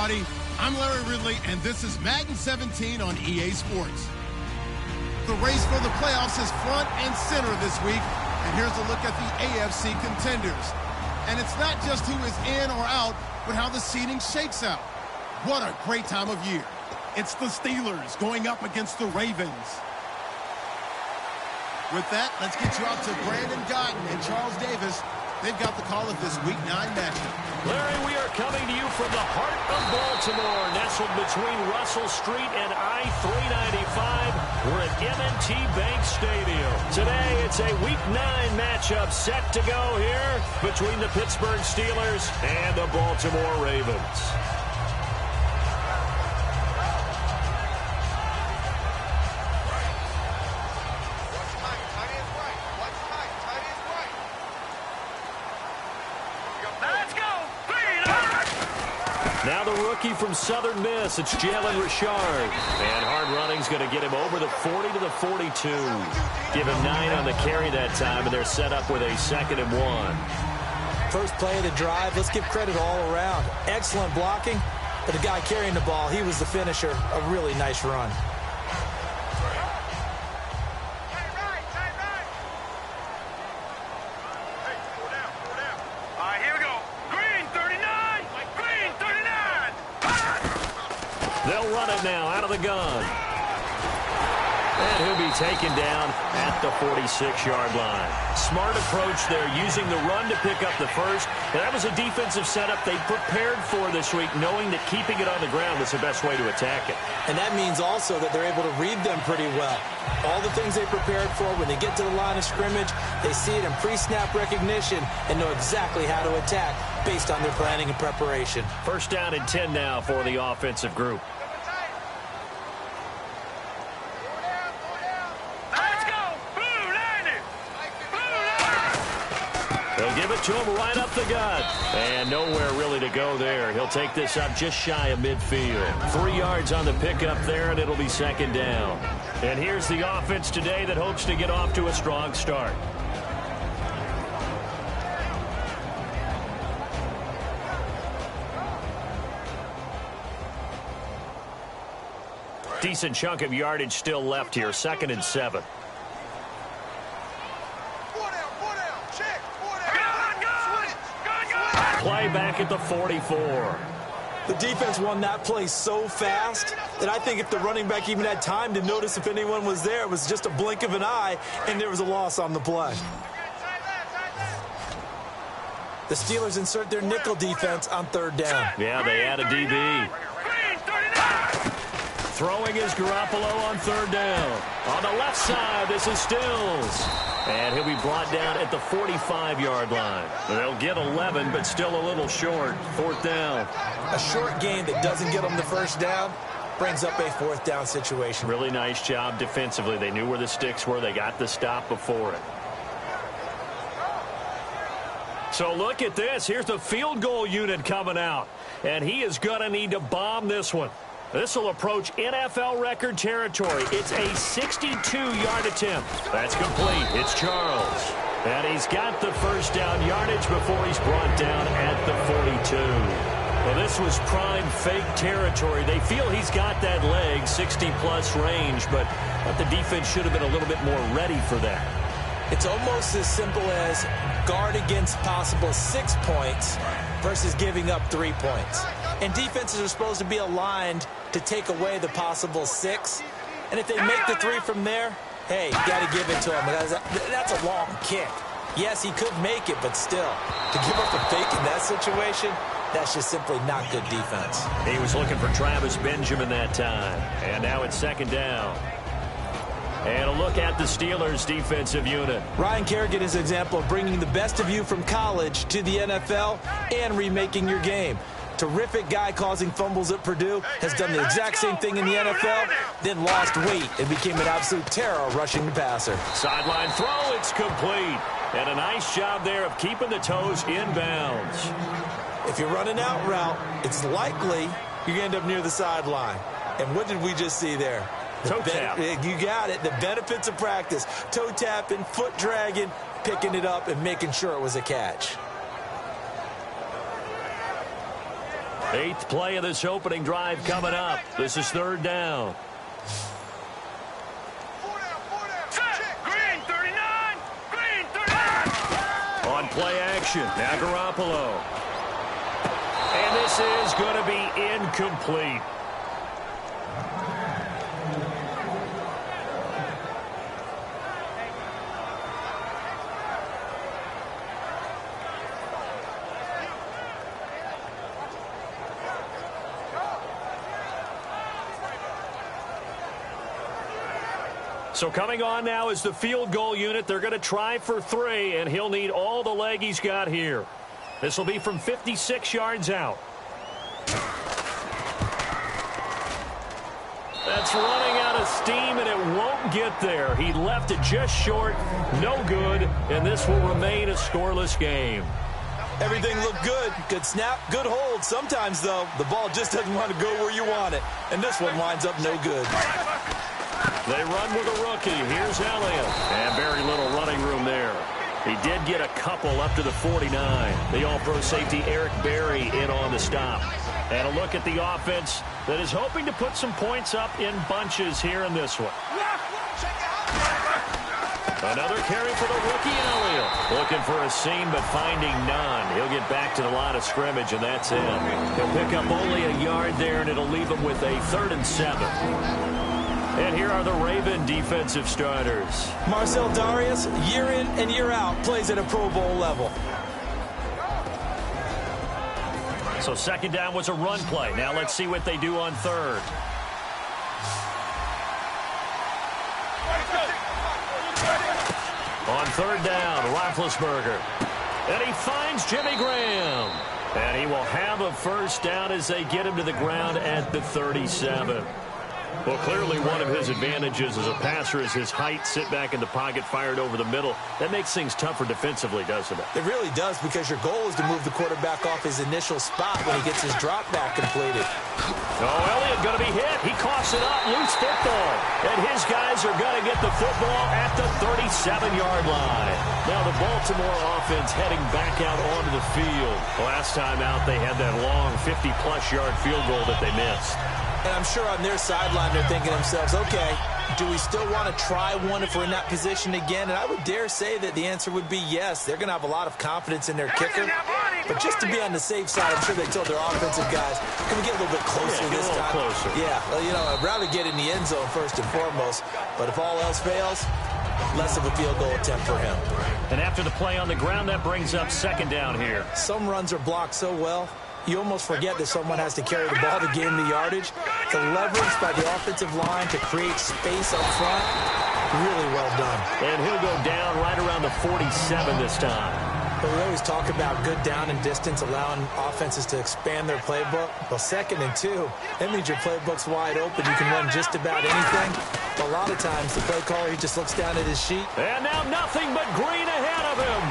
everybody. I'm Larry Ridley, and this is Madden 17 on EA Sports. The race for the playoffs is front and center this week, and here's a look at the AFC contenders. And it's not just who is in or out, but how the seeding shakes out. What a great time of year. It's the Steelers going up against the Ravens. With that, let's get you out to Brandon Gotton and Charles Davis. They've got the call of this Week 9 matchup. Larry, we are coming to you from the heart of Baltimore, nestled between Russell Street and I-395. We're at M&T Bank Stadium. Today, it's a Week 9 matchup set to go here between the Pittsburgh Steelers and the Baltimore Ravens. Now the rookie from Southern Miss, it's Jalen Richard. And hard running's going to get him over the 40 to the 42. Give him 9 on the carry that time, and they're set up with a 2nd and 1. First play of the drive, let's give credit all around. Excellent blocking, but the guy carrying the ball, he was the finisher. A really nice run. They'll run it now out of the gun. And he'll be taken down at the 46-yard line. Smart approach there, using the run to pick up the first. And that was a defensive setup they prepared for this week, knowing that keeping it on the ground was the best way to attack it. And that means also that they're able to read them pretty well. All the things they prepared for, when they get to the line of scrimmage, they see it in pre-snap recognition and know exactly how to attack based on their planning and preparation. First down and 10 now for the offensive group. They'll give it to him right up the gut. And nowhere really to go there. He'll take this up just shy of midfield. 3 yards on the pickup there, and it'll be 2nd down. And here's the offense today that hopes to get off to a strong start. Decent chunk of yardage still left here. 2nd and 7. Play back at the 44. The defense won that play so fast that I think if the running back even had time to notice if anyone was there, it was just a blink of an eye, and there was a loss on the play. The Steelers insert their nickel defense on 3rd down. Yeah, they add a DB. Throwing is Garoppolo on 3rd down. On the left side, this is Stills. And he'll be brought down at the 45-yard line. They'll get 11, but still a little short. 4th down. A short gain that doesn't get them the first down brings up a 4th down situation. Really nice job defensively. They knew where the sticks were. They got the stop before it. So look at this. Here's the field goal unit coming out. And he is going to need to bomb this one. This will approach NFL record territory. It's a 62-yard attempt. That's complete. It's Charles. And he's got the first down yardage before he's brought down at the 42. Well, this was prime fake territory. They feel he's got that leg, 60-plus range, but the defense should have been a little bit more ready for that. It's almost as simple as guard against possible 6 points versus giving up 3 points. And defenses are supposed to be aligned to take away the possible 6. And if they make the 3 from there, hey, got to give it to him. That's a long kick. Yes, he could make it, but still, to give up a fake in that situation, that's just simply not good defense. He was looking for Travis Benjamin that time. And now it's 2nd down. And a look at the Steelers' defensive unit. Ryan Kerrigan is an example of bringing the best of you from college to the NFL and remaking your game. Terrific guy causing fumbles at Purdue, has done the exact same thing in the NFL, then lost weight and became an absolute terror rushing the passer. Sideline throw, it's complete. And a nice job there of keeping the toes in bounds. If you're running out route, it's likely you're going to end up near the sideline. And what did we just see there? Toe tap. You got it. The benefits of practice. Toe tapping, foot dragging, picking it up, and making sure it was a catch. Eighth play of this opening drive coming up. This is 3rd down. Green 39! Green 39! On play action, now Garoppolo. And this is going to be incomplete. So coming on now is the field goal unit. They're going to try for 3, and he'll need all the leg he's got here. This will be from 56 yards out. That's running out of steam, and it won't get there. He left it just short. No good, and this will remain a scoreless game. Everything looked good. Good snap, good hold. Sometimes, though, the ball just doesn't want to go where you want it. And this one winds up no good. They run with a rookie. Here's Elliott. And very little running room there. He did get a couple up to the 49. The all-pro safety Eric Berry in on the stop. And a look at the offense that is hoping to put some points up in bunches here in this one. Another carry for the rookie Elliott. Looking for a seam but finding none. He'll get back to the line of scrimmage, and that's it. He'll pick up only a yard there, and it'll leave him with a 3rd and 7. And here are the Raven defensive starters. Marcel Darius, year in and year out, plays at a Pro Bowl level. So 2nd down was a run play. Now let's see what they do on 3rd. On 3rd down, Roethlisberger. And he finds Jimmy Graham. And he will have a 1st down as they get him to the ground at the 37. Well, clearly one of his advantages as a passer is his height, sit back in the pocket, fired over the middle. That makes things tougher defensively, doesn't it? It really does, because your goal is to move the quarterback off his initial spot when he gets his drop back completed. Oh, Elliott going to be hit. He coughs it up. Loose football. And his guys are going to get the football at the 37-yard line. Now the Baltimore offense heading back out onto the field. Last time out, they had that long 50-plus yard field goal that they missed. And I'm sure on their sideline they're thinking to themselves, okay, do we still want to try one if we're in that position again? And I would dare say that the answer would be yes. They're going to have a lot of confidence in their kicker. But just to be on the safe side, I'm sure they told their offensive guys, can we get a little bit closer this time? Closer. Yeah, well, you know, I'd rather get in the end zone first and foremost. But if all else fails, less of a field goal attempt for him. And after the play on the ground, that brings up 2nd down here. Some runs are blocked so well, you almost forget that someone has to carry the ball to gain the yardage. The leverage by the offensive line to create space up front, really well done. And he'll go down right around the 47 this time. But we always talk about good down and distance, allowing offenses to expand their playbook. Well, 2nd and 2, that means your playbook's wide open. You can run just about anything. But a lot of times, the play caller, he just looks down at his sheet. And now nothing but green ahead of him.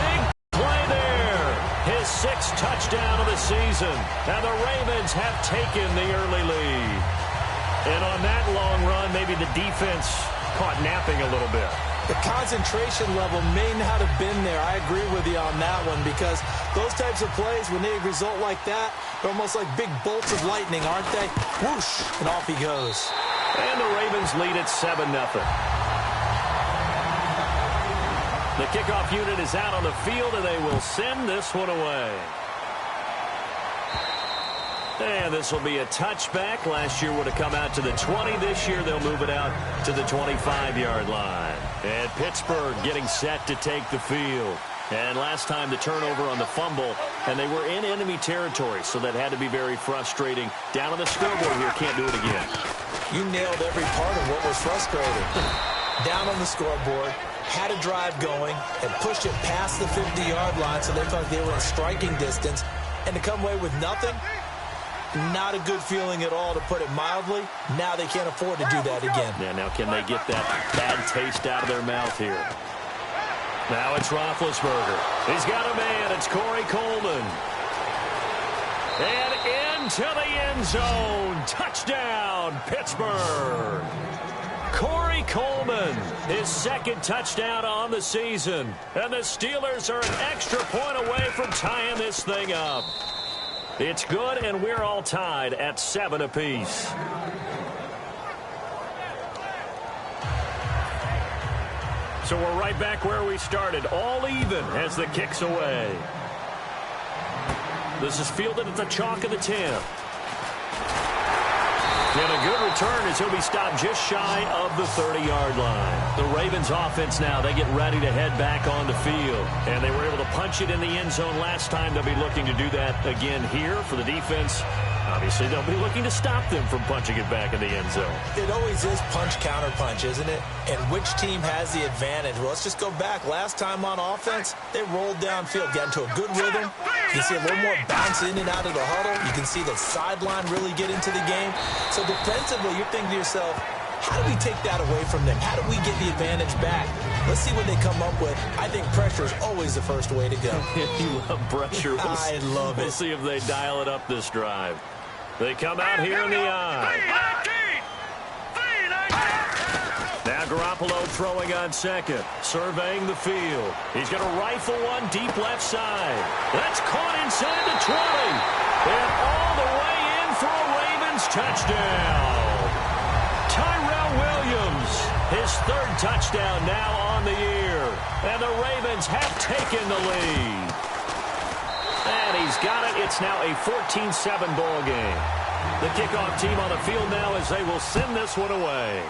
Big play there. His 6th touchdown of the season. And the Ravens have taken the early lead. And on that long run, maybe the defense caught napping a little bit. The concentration level may not have been there. I agree with you on that one, because those types of plays, when they result like that, they're almost like big bolts of lightning, aren't they? Whoosh, and off he goes. And the Ravens lead at 7-0. The kickoff unit is out on the field, and they will send this one away. And this will be a touchback. Last year would have come out to the 20. This year they'll move it out to the 25-yard line. And Pittsburgh getting set to take the field. And last time the turnover on the fumble, and they were in enemy territory, so that had to be very frustrating. Down on the scoreboard here, can't do it again. You nailed every part of what was frustrating. Down on the scoreboard, had a drive going, and pushed it past the 50-yard line, so they thought they were in striking distance. And to come away with nothing, not a good feeling at all, to put it mildly. Now they can't afford to do that again. Yeah, now can they get that bad taste out of their mouth here? Now it's Roethlisberger. He's got a man. It's Corey Coleman. And into the end zone. Touchdown, Pittsburgh. Corey Coleman, his 2nd touchdown on the season. And the Steelers are an extra point away from tying this thing up. It's good, and we're all tied at 7 apiece. So we're right back where we started, all even as the kick's away. This is fielded at the chalk of the 10. And a good return as he'll be stopped just shy of the 30-yard line. The Ravens offense now, they get ready to head back on the field. And they were able to punch it in the end zone last time. They'll be looking to do that again here for the defense. Obviously, they'll be looking to stop them from punching it back in the end zone. It always is punch-counter-punch, isn't it? And which team has the advantage? Well, let's just go back. Last time on offense, they rolled downfield, got into a good rhythm. You can see a little more bounce in and out of the huddle. You can see the sideline really get into the game. So defensively, you're thinking to yourself, how do we take that away from them? How do we get the advantage back? Let's see what they come up with. I think pressure is always the first way to go. You love pressure. I love it. We'll see if they dial it up this drive. They come out here in the eye. Now Garoppolo throwing on second, surveying the field. He's going to rifle one deep left side. That's caught inside the 20. And all the way in for a Ravens touchdown. Tyrell Williams, his third touchdown now on the year. And the Ravens have taken the lead. And he's got it. It's now a 14-7 ball game. The kickoff team on the field now as they will send this one away.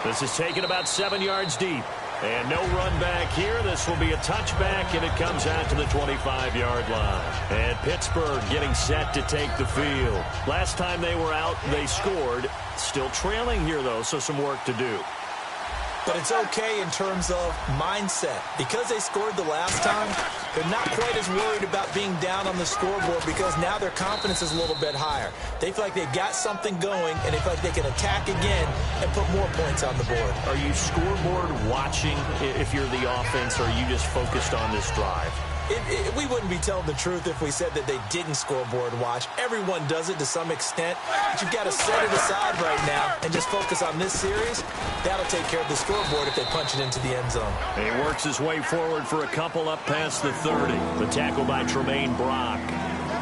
This is taken about 7 yards deep. And no run back here. This will be a touchback, and it comes out to the 25-yard line. And Pittsburgh getting set to take the field. Last time they were out, they scored. Still trailing here, though, so some work to do. But it's okay in terms of mindset. Because they scored the last time, they're not quite as worried about being down on the scoreboard because now their confidence is a little bit higher. They feel like they've got something going, and they feel like they can attack again and put more points on the board. Are you scoreboard watching if you're the offense, or are you just focused on this drive? We wouldn't be telling the truth if we said that they didn't scoreboard watch. Everyone does it to some extent, but you've got to set it aside right now and just focus on this series. That'll take care of the scoreboard if they punch it into the end zone. He works his way forward for a couple up past the 30. The tackle by Tremaine Brock.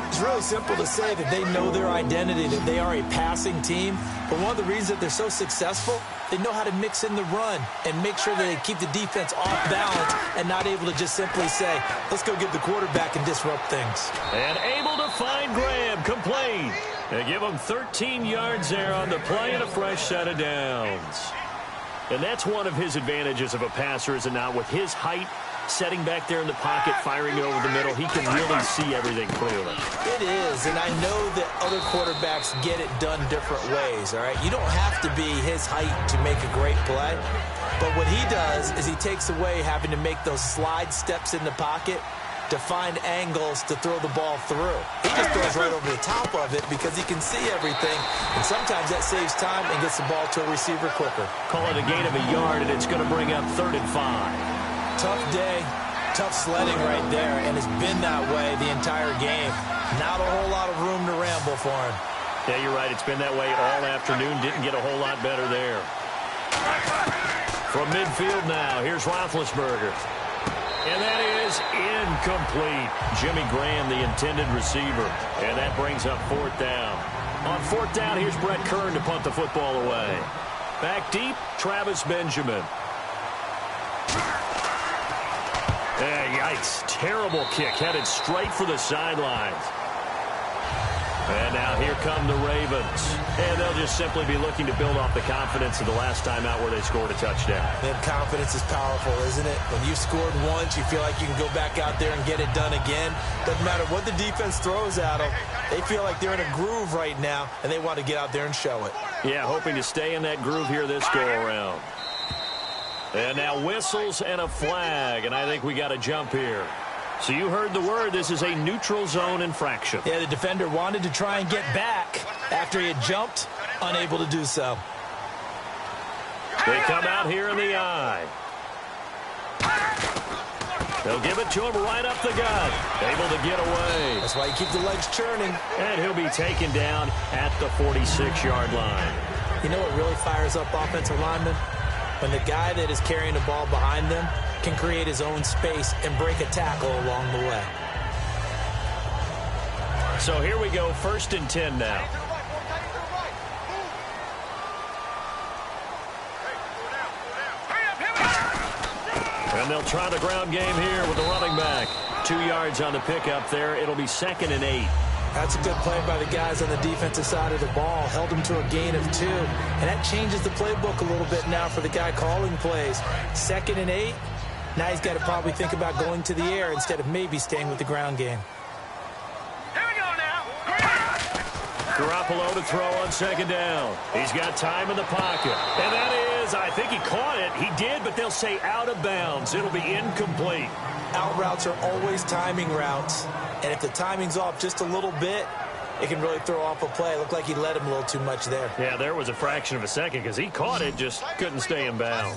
It's really simple to say that they know their identity, that they are a passing team. But one of the reasons that they're so successful, they know how to mix in the run and make sure that they keep the defense off balance and not able to just simply say, let's go get the quarterback and disrupt things. And able to find Graham, complete. They give him 13 yards there on the play and a fresh set of downs. And that's one of his advantages of a passer, is it not? With his height, setting back there in the pocket, firing it over the middle, he can really see everything clearly. It is, and I know that other quarterbacks get it done different ways, all right? You don't have to be his height to make a great play, but what he does is he takes away having to make those slide steps in the pocket to find angles to throw the ball through. He just throws right over the top of it because he can see everything, and sometimes that saves time and gets the ball to a receiver quicker. Call it a gain of a yard, and it's going to bring up 3rd and 5. Tough day, tough sledding right there, and it's been that way the entire game. Not a whole lot of room to ramble for him. Yeah, you're right. It's been that way all afternoon. Didn't get a whole lot better there. From midfield now, here's Roethlisberger. And that is incomplete. Jimmy Graham, the intended receiver. And that brings up 4th down. On 4th down, here's Brett Kern to punt the football away. Back deep, Travis Benjamin. Yikes. Terrible kick. Headed straight for the sidelines. And now here come the Ravens. And they'll just simply be looking to build off the confidence of the last time out where they scored a touchdown. And confidence is powerful, isn't it? When you've scored once, you feel like you can go back out there and get it done again. Doesn't matter what the defense throws at them. They feel like they're in a groove right now, and they want to get out there and show it. Yeah, hoping to stay in that groove here this go-around. And now whistles and a flag, and I think we got a jump here. So you heard the word. This is a neutral zone infraction. Yeah, the defender wanted to try and get back after he had jumped, unable to do so. They come out here in the eye. They'll give it to him right up the gut. Able to get away. That's why you keep the legs churning. And he'll be taken down at the 46-yard line. You know what really fires up offensive linemen? When the guy that is carrying the ball behind them can create his own space and break a tackle along the way. So here we go, 1st and 10 now. And they'll try the ground game here with the running back. 2 yards on the pickup there. It'll be 2nd and 8. That's a good play by the guys on the defensive side of the ball. Held them to a gain of 2. And that changes the playbook a little bit now for the guy calling plays. 2nd and 8. Now he's got to probably think about going to the air instead of maybe staying with the ground game. Here we go now. Garoppolo to throw on 2nd down. He's got time in the pocket. And that is, I think he caught it. He did, but they'll say out of bounds. It'll be incomplete. Out routes are always timing routes. And if the timing's off just a little bit, it can really throw off a play. It looked like he let him a little too much there. Yeah, there was a fraction of a second because he caught it, just couldn't stay in bounds.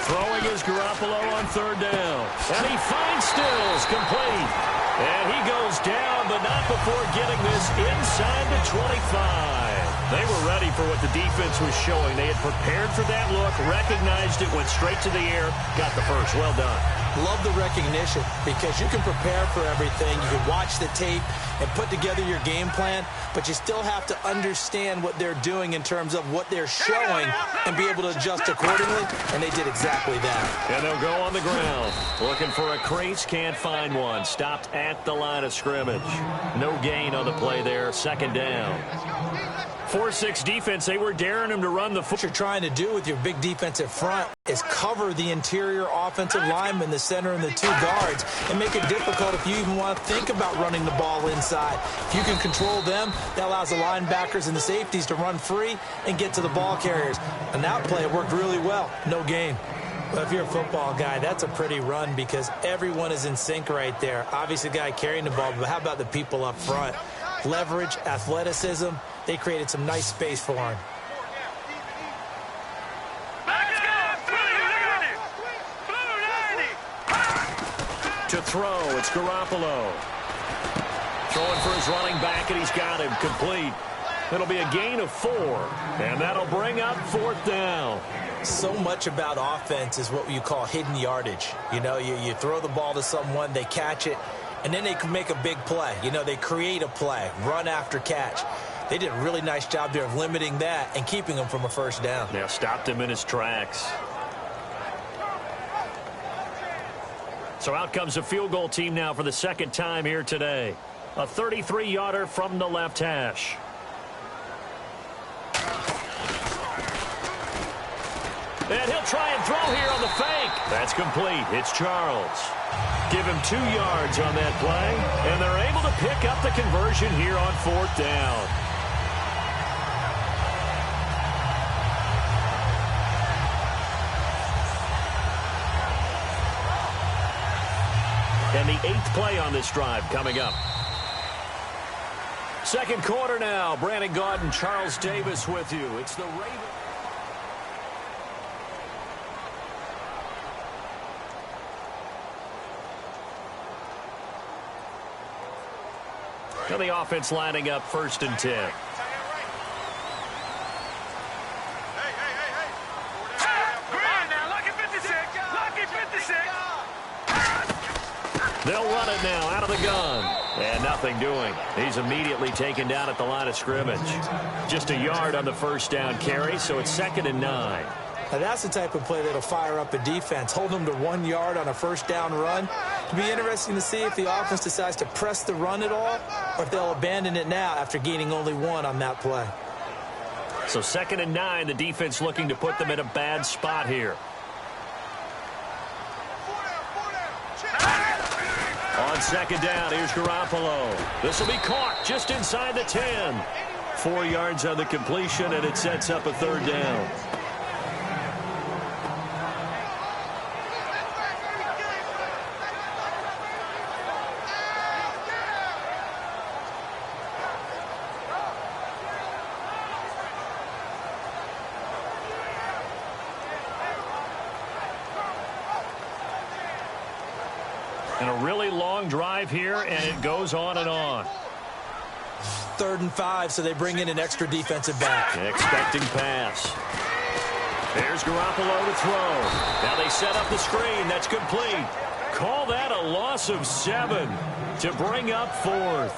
Throwing is Garoppolo on 3rd down. And he finds Stills, complete. And he goes down, but not before getting this inside the 25. They were ready for what the defense was showing. They had prepared for that look, recognized it, went straight to the air, got the first. Well done. Love the recognition because you can prepare for everything. You can watch the tape and put together your game plan, but you still have to understand what they're doing in terms of what they're showing and be able to adjust accordingly, and they did exactly that. And they'll go on the ground. Looking for a crease, can't find one. Stopped at the line of scrimmage. No gain on the play there, 2nd down. 4-6 defense, they were daring him to run the foot. What you're trying to do with your big defensive front is cover the interior offensive lineman, the center, and the 2 guards, and make it difficult if you even want to think about running the ball inside. If you can control them, that allows the linebackers and the safeties to run free and get to the ball carriers. And that play worked really well. No gain. Well, if you're a football guy, that's a pretty run because everyone is in sync right there. Obviously, the guy carrying the ball, but how about the people up front? Leverage, athleticism. They created some nice space for him. To throw, it's Garoppolo. Throwing for his running back, and he's got him complete. It'll be a gain of 4, and that'll bring up 4th down. So much about offense is what you call hidden yardage. You know, you throw the ball to someone, they catch it, and then they can make a big play. You know, they create a play, run after catch. They did a really nice job there of limiting that and keeping him from a 1st down. Yeah, stopped him in his tracks. So out comes the field goal team now for the 2nd time here today. A 33-yarder from the left hash. And he'll try and throw here on the fake. That's complete. It's Charles. Give him 2 yards on that play, and they're able to pick up the conversion here on 4th down. And the 8th play on this drive coming up. 2nd quarter now. Brandon Gaudin, Charles Davis with you. It's the Ravens. And the offense lining up 1st and 10. They'll run it now out of the gun. And nothing doing. He's immediately taken down at the line of scrimmage. Just a yard on the 1st down carry, so it's 2nd and 9. Now that's the type of play that'll fire up a defense. Hold them to 1 yard on a 1st down run. It'll be interesting to see if the offense decides to press the run at all or if they'll abandon it now after gaining only 1 on that play. So 2nd and 9, the defense looking to put them in a bad spot here. On 2nd down, here's Garoppolo. This will be caught just inside the 10. 4 yards on the completion, and it sets up a 3rd down. And a really long drive here, and it goes on and on. 3rd and 5, so they bring in an extra defensive back. Expecting pass. Here's Garoppolo to throw. Now they set up the screen. That's complete. Call that a loss of 7 to bring up 4th.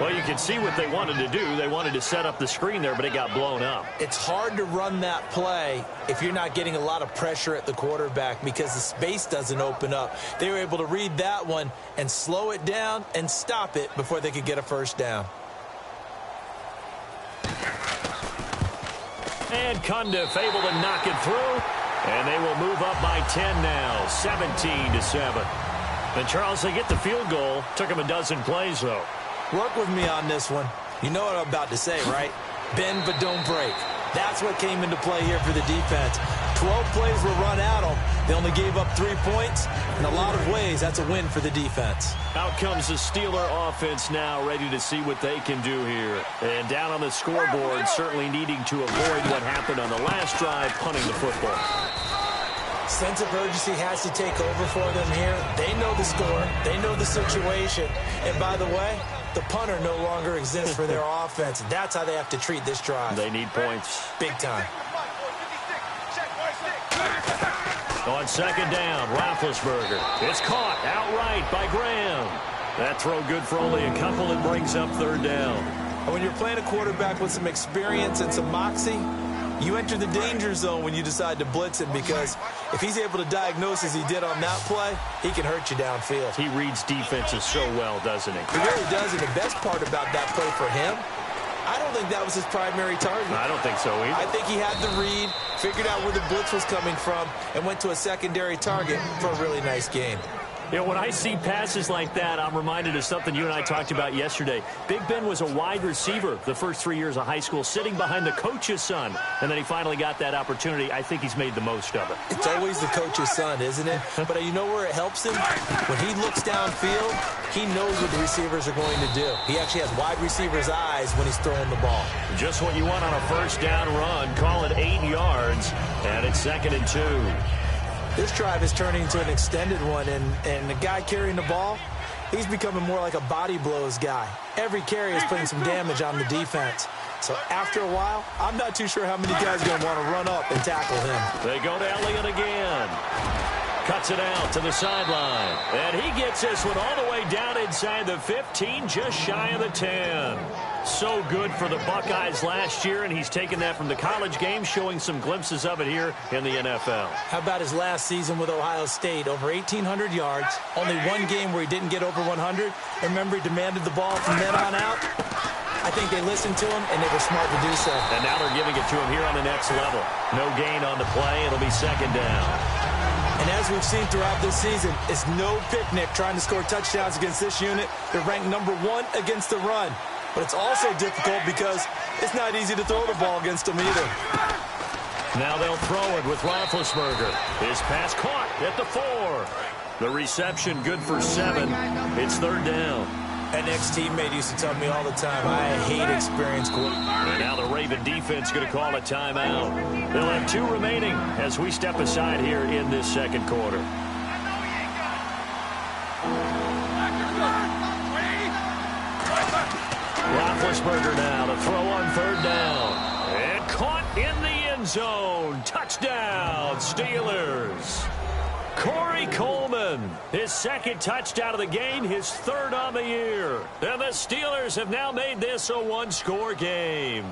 Well, you can see what they wanted to do. They wanted to set up the screen there, but it got blown up. It's hard to run that play if you're not getting a lot of pressure at the quarterback because the space doesn't open up. They were able to read that one and slow it down and stop it before they could get a first down. And Cundiff able to knock it through. And they will move up by 10 now, 17-7. And, Charles, they get the field goal. Took them a dozen plays, though. Work with me on this one. You know what I'm about to say, right? Bend but don't break. That's what came into play here for the defense. 12 plays were run at them. They only gave up 3 points. In a lot of ways, that's a win for the defense. Out comes the Steeler offense now, ready to see what they can do here. And down on the scoreboard, certainly needing to avoid what happened on the last drive, punting the football. Sense of urgency has to take over for them here. They know the score. They know the situation. And by the way, the punter no longer exists for their offense. That's how they have to treat this drive. They need points. Big time. On second down, Roethlisberger. It's caught outright by Graham. That throw good for only a couple and brings up 3rd down. When you're playing a quarterback with some experience and some moxie, you enter the danger zone when you decide to blitz him because if he's able to diagnose as he did on that play, he can hurt you downfield. He reads defenses so well, doesn't he? He really does, and the best part about that play for him, I don't think that was his primary target. I don't think so either. I think he had the read, figured out where the blitz was coming from, and went to a secondary target for a really nice game. You know, when I see passes like that, I'm reminded of something you and I talked about yesterday. Big Ben was a wide receiver the first 3 years of high school, sitting behind the coach's son, and then he finally got that opportunity. I think he's made the most of it. It's always the coach's son, isn't it? But you know where it helps him? When he looks downfield, he knows what the receivers are going to do. He actually has wide receivers' eyes when he's throwing the ball. Just what you want on a first down run. Call it 8 yards, and it's 2nd and 2. This drive is turning into an extended one, and the guy carrying the ball, he's becoming more like a body blows guy. Every carry is putting some damage on the defense. So after a while, I'm not too sure how many guys are going to want to run up and tackle him. They go to Elliott again. Cuts it out to the sideline. And he gets this one all the way down inside the 15, just shy of the 10. So good for the Buckeyes last year, and he's taken that from the college game, showing some glimpses of it here in the NFL. How about his last season with Ohio State? Over 1,800 yards, only one game where he didn't get over 100. Remember, he demanded the ball from then on out. I think they listened to him, and they were smart to do so. And now they're giving it to him here on the next level. No gain on the play. It'll be 2nd down. And as we've seen throughout this season, it's no picnic trying to score touchdowns against this unit. They're ranked number 1 against the run. But it's also difficult because it's not easy to throw the ball against them either. Now they'll throw it with Roethlisberger. His pass caught at the 4. The reception good for 7. It's 3rd down. An ex-teammate used to tell me all the time, I hate experienced quarterbacks. And now the Raven defense going to call a timeout. They'll have 2 remaining as we step aside here in this 2nd quarter. Roethlisberger now to throw on 3rd down. And caught in the end zone. Touchdown, Steelers. Corey Coleman, his 2nd touchdown of the game, his 3rd on the year. And the Steelers have now made this a 1-score game.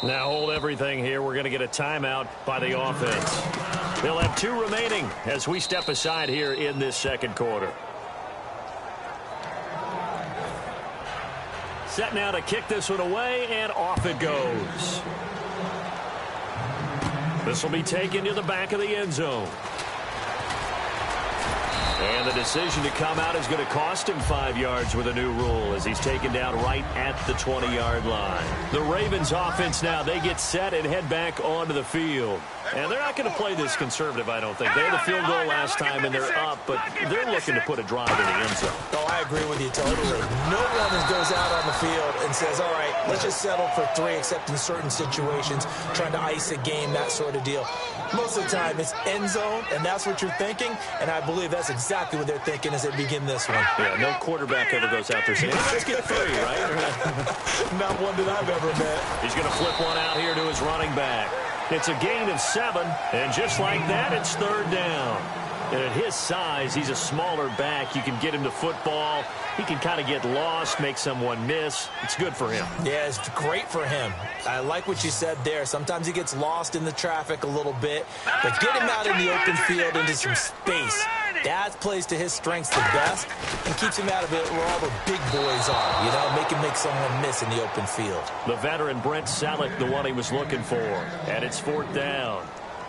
Now hold everything here. We're going to get a timeout by the offense. They'll have 2 remaining as we step aside here in this 2nd quarter. Set now to kick this one away, and off it goes. This will be taken to the back of the end zone. And the decision to come out is going to cost him 5 yards with a new rule as he's taken down right at the 20-yard line. The Ravens offense now, they get set and head back onto the field. And they're not going to play this conservative, I don't think. They had the field goal last time, and they're up, but they're looking to put a drive in the end zone. Oh, I agree with you totally. No one goes out on the field and says, all right, let's just settle for 3, except in certain situations, trying to ice a game, that sort of deal. Most of the time, it's end zone, and that's what you're thinking, and I believe that's exactly what they're thinking as they begin this one. Yeah, no quarterback ever goes out there saying, let's get 3, right? Not one that I've ever met. He's going to flip one out here to his running back. It's a gain of 7, and just like that, it's 3rd down. And at his size, he's a smaller back. You can get him to football. He can kind of get lost, make someone miss. It's good for him. Yeah, it's great for him. I like what you said there. Sometimes he gets lost in the traffic a little bit, but get him out in the open field into some space. That plays to his strengths the best and keeps him out of it where all the big boys are, you know, make him make someone miss in the open field. The veteran Brent Selleck, the one he was looking for, and it's 4th down.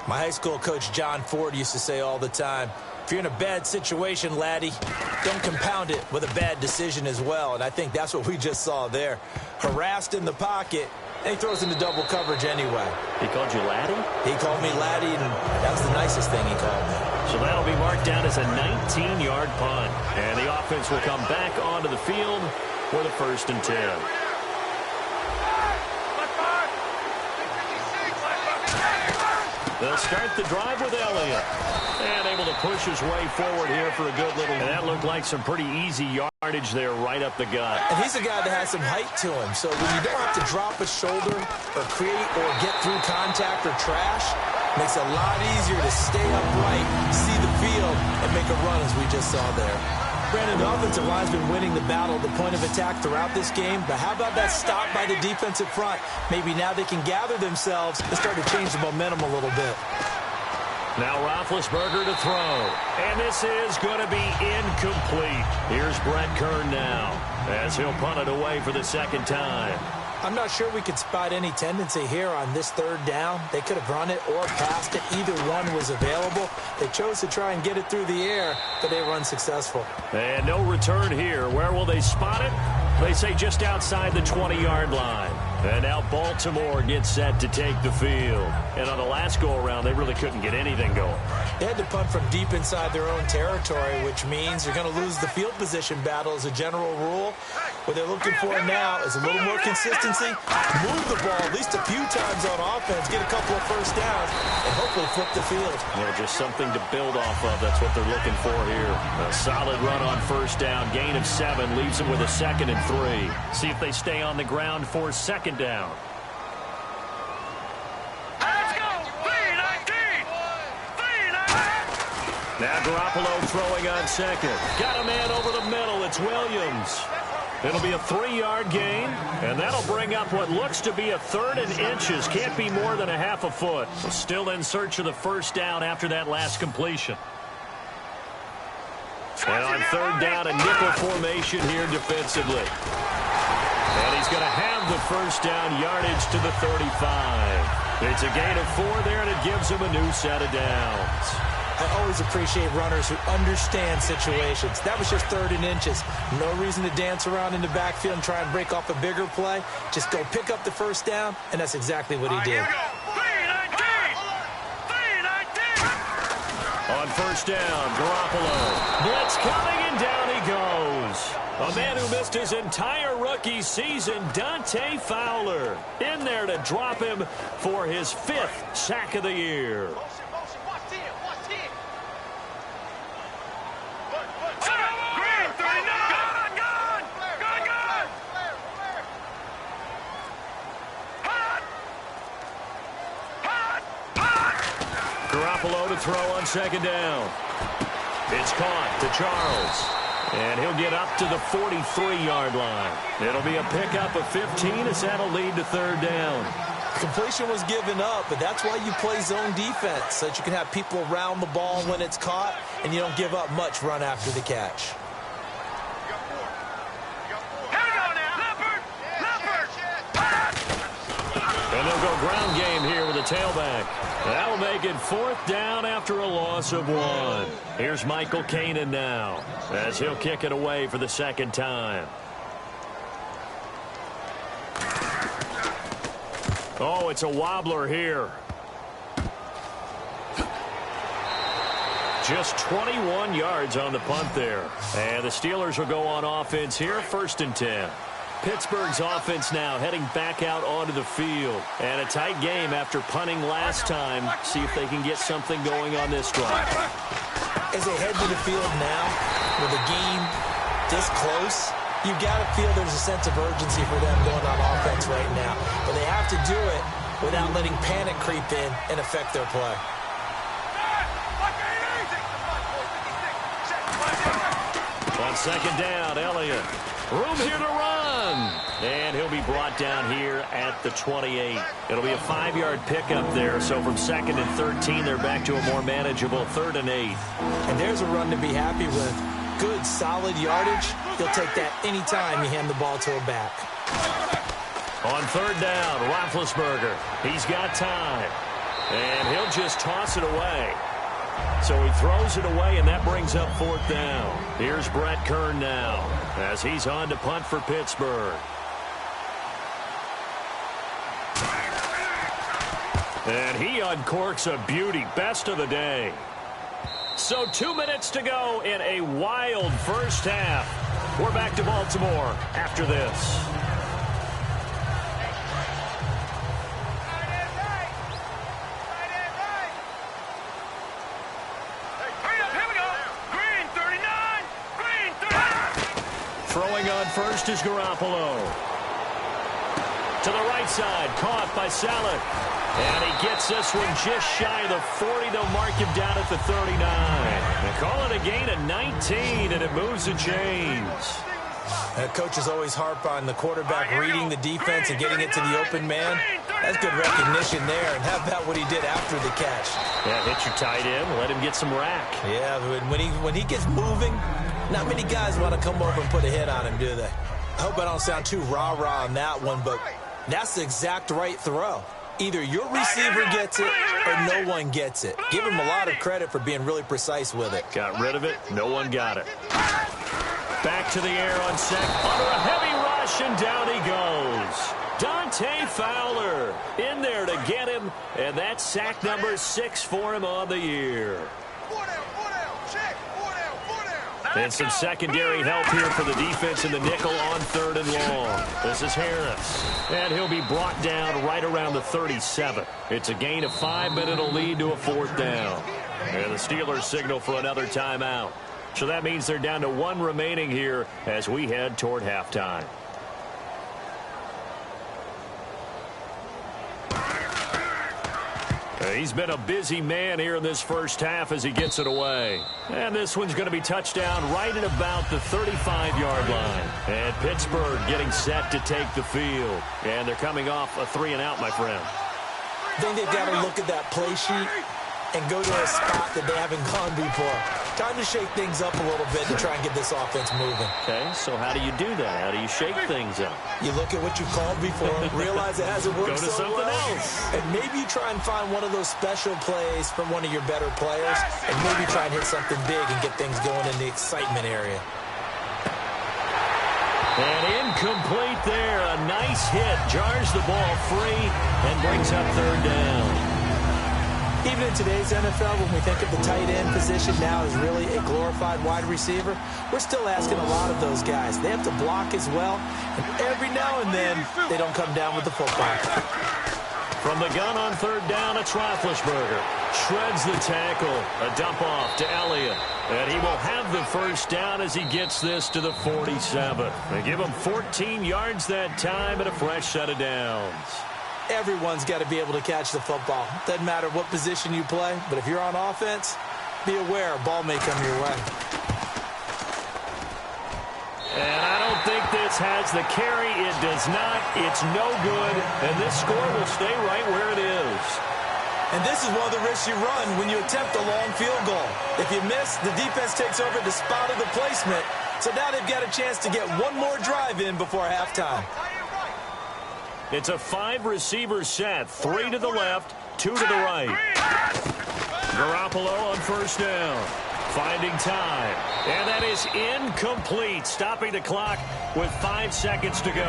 My high school coach John Ford used to say all the time, if you're in a bad situation, laddie, don't compound it with a bad decision as well. And I think that's what we just saw there. Harassed in the pocket, and he throws into double coverage anyway. He called you laddie? He called me laddie, and that was the nicest thing he called me. So that'll be marked down as a 19-yard punt. And the offense will come back onto the field for the 1st and 10. They'll start the drive with Elliott. And able to push his way forward here for a good little. And that looked like some pretty easy yardage there right up the gut. And he's a guy that has some height to him. So when you don't have to drop a shoulder or create or get through contact or trash, makes it a lot easier to stay upright, see the field, and make a run as we just saw there. Brandon, the offensive line's been winning the battle at the point of attack throughout this game, but how about that stop by the defensive front? Maybe now they can gather themselves and start to change the momentum a little bit. Now Roethlisberger to throw, and this is going to be incomplete. Here's Brett Kern now, as he'll punt it away for the 2nd time. I'm not sure we could spot any tendency here on this 3rd down. They could have run it or passed it. Either one was available. They chose to try and get it through the air, but they were unsuccessful. And no return here. Where will they spot it? They say just outside the 20-yard line. And now Baltimore gets set to take the field. And on the last go-around, they really couldn't get anything going. They had to punt from deep inside their own territory, which means you're going to lose the field position battle as a general rule. What they're looking for now is a little more consistency, move the ball at least a few times on offense, get a couple of 1st downs, and hopefully flip the field. Yeah, just something to build off of. That's what they're looking for here. A solid run on 1st down, gain of 7, leaves them with a 2nd and 3. See if they stay on the ground for 2nd down. Let's go! 3-19! Now Garoppolo throwing on 2nd. Got a man over the middle. It's Williams. It'll be a 3-yard gain, and that'll bring up what looks to be a 3rd and inches. Can't be more than a half a foot. Still in search of the 1st down after that last completion. And on 3rd down, a nickel formation here defensively. And he's going to have the 1st down yardage to the 35. It's a gain of 4 there, and it gives him a new set of downs. I always appreciate runners who understand situations. That was just 3rd and inches. No reason to dance around in the backfield and try and break off a bigger play. Just go pick up the 1st down, and that's exactly what he did. On 1st down, Garoppolo. Blitz coming, and down he goes. A man who missed his entire rookie season, Dante Fowler, in there to drop him for his 5th sack of the year. Garoppolo to throw on 2nd down. It's caught to Charles. And he'll get up to the 43-yard line. It'll be a pickup of 15 as that'll lead to 3rd down. Completion was given up, but that's why you play zone defense, so that you can have people around the ball when it's caught, and you don't give up much run after the catch. And they'll go ground game here with a tailback. That'll make it 4th down after a loss of 1. Here's Michael Kanan now as he'll kick it away for the 2nd time. Oh, it's a wobbler here. Just 21 yards on the punt there. And the Steelers will go on offense here, 1st and 10. Pittsburgh's offense now heading back out onto the field. And a tight game after punting last time. See if they can get something going on this drive. As they head to the field now, with a game this close, you've got to feel there's a sense of urgency for them going on offense right now. But they have to do it without letting panic creep in and affect their play. On 2nd down, Elliott. Room here to run. And he'll be brought down here at the 28. It'll be a 5-yard pickup there. So from 2nd and 13, they're back to a more manageable 3rd and 8. And there's a run to be happy with. Good, solid yardage. He'll take that anytime you hand the ball to a back. On 3rd down, Roethlisberger. He's got time. And he'll just toss it away. So he throws it away, and that brings up 4th down. Here's Brett Kern now as he's on to punt for Pittsburgh. And he uncorks a beauty. Best of the day. So 2 minutes to go in a wild first half. We're back to Baltimore after this. Throwing on first is Garoppolo. To the right side, caught by Saleh. And he gets this one just shy of the 40. They'll mark him down at the 39. They call it a gain of 19, and it moves the chains. Coaches always harp on the quarterback reading the defense and getting it to the open man. That's good recognition there. And how about what he did after the catch? Yeah, hit your tight end, let him get some rack. Yeah, when he gets moving, not many guys want to come over and put a hit on him, do they? I hope I don't sound too rah-rah on that one, but that's the exact right throw. Either your receiver gets it or no one gets it. Give him a lot of credit for being really precise with it. Got rid of it. No one got it. Back to the air on set. Under a heavy rush, and down he goes. Dante Fowler in there to get him, and that's sack number 6 for him on the year. And some secondary help here for the defense in the nickel on 3rd and long. This is Harris. And he'll be brought down right around the 37. It's a gain of 5, but it'll lead to a 4th down. And the Steelers signal for another timeout. So that means they're down to 1 remaining here as we head toward halftime. He's been a busy man here in this first half as he gets it away. And this one's going to be touchdown right at about the 35-yard line. And Pittsburgh getting set to take the field. And they're coming off a 3-and-out, my friend. I think they've got to look at that play sheet and go to a spot that they haven't gone before. Time to shake things up a little bit to try and get this offense moving. Okay, so how do you do that? How do you shake things up? You look at what you called before, realize it hasn't worked so so something well, else. and maybe you try and find one of those special plays from one of your better players, and maybe try and hit something big and get things going in the excitement area. And incomplete there. A nice hit. Jars the ball free and brings up 3rd down. Even in today's NFL, when we think of the tight end position now as really a glorified wide receiver, we're still asking a lot of those guys. They have to block as well, and every now and then, they don't come down with the football. From the gun on 3rd down, it's Roethlisberger. Shreds the tackle. A dump off to Elliott. And he will have the 1st down as he gets this to the 47. They give him 14 yards that time and a fresh set of downs. Everyone's got to be able to catch the football. Doesn't matter what position you play, but if you're on offense, be aware a ball may come your way. And I don't think this has the carry. It does not. It's no good. And this score will stay right where it is. And this is one of the risks you run when you attempt a long field goal. If you miss, the defense takes over the spot of the placement. So now they've got a chance to get one more drive in before halftime. It's a 5-receiver set. 3 to the left, 2 to the right. Garoppolo on first down. Finding time. And that is incomplete. Stopping the clock with 5 seconds to go.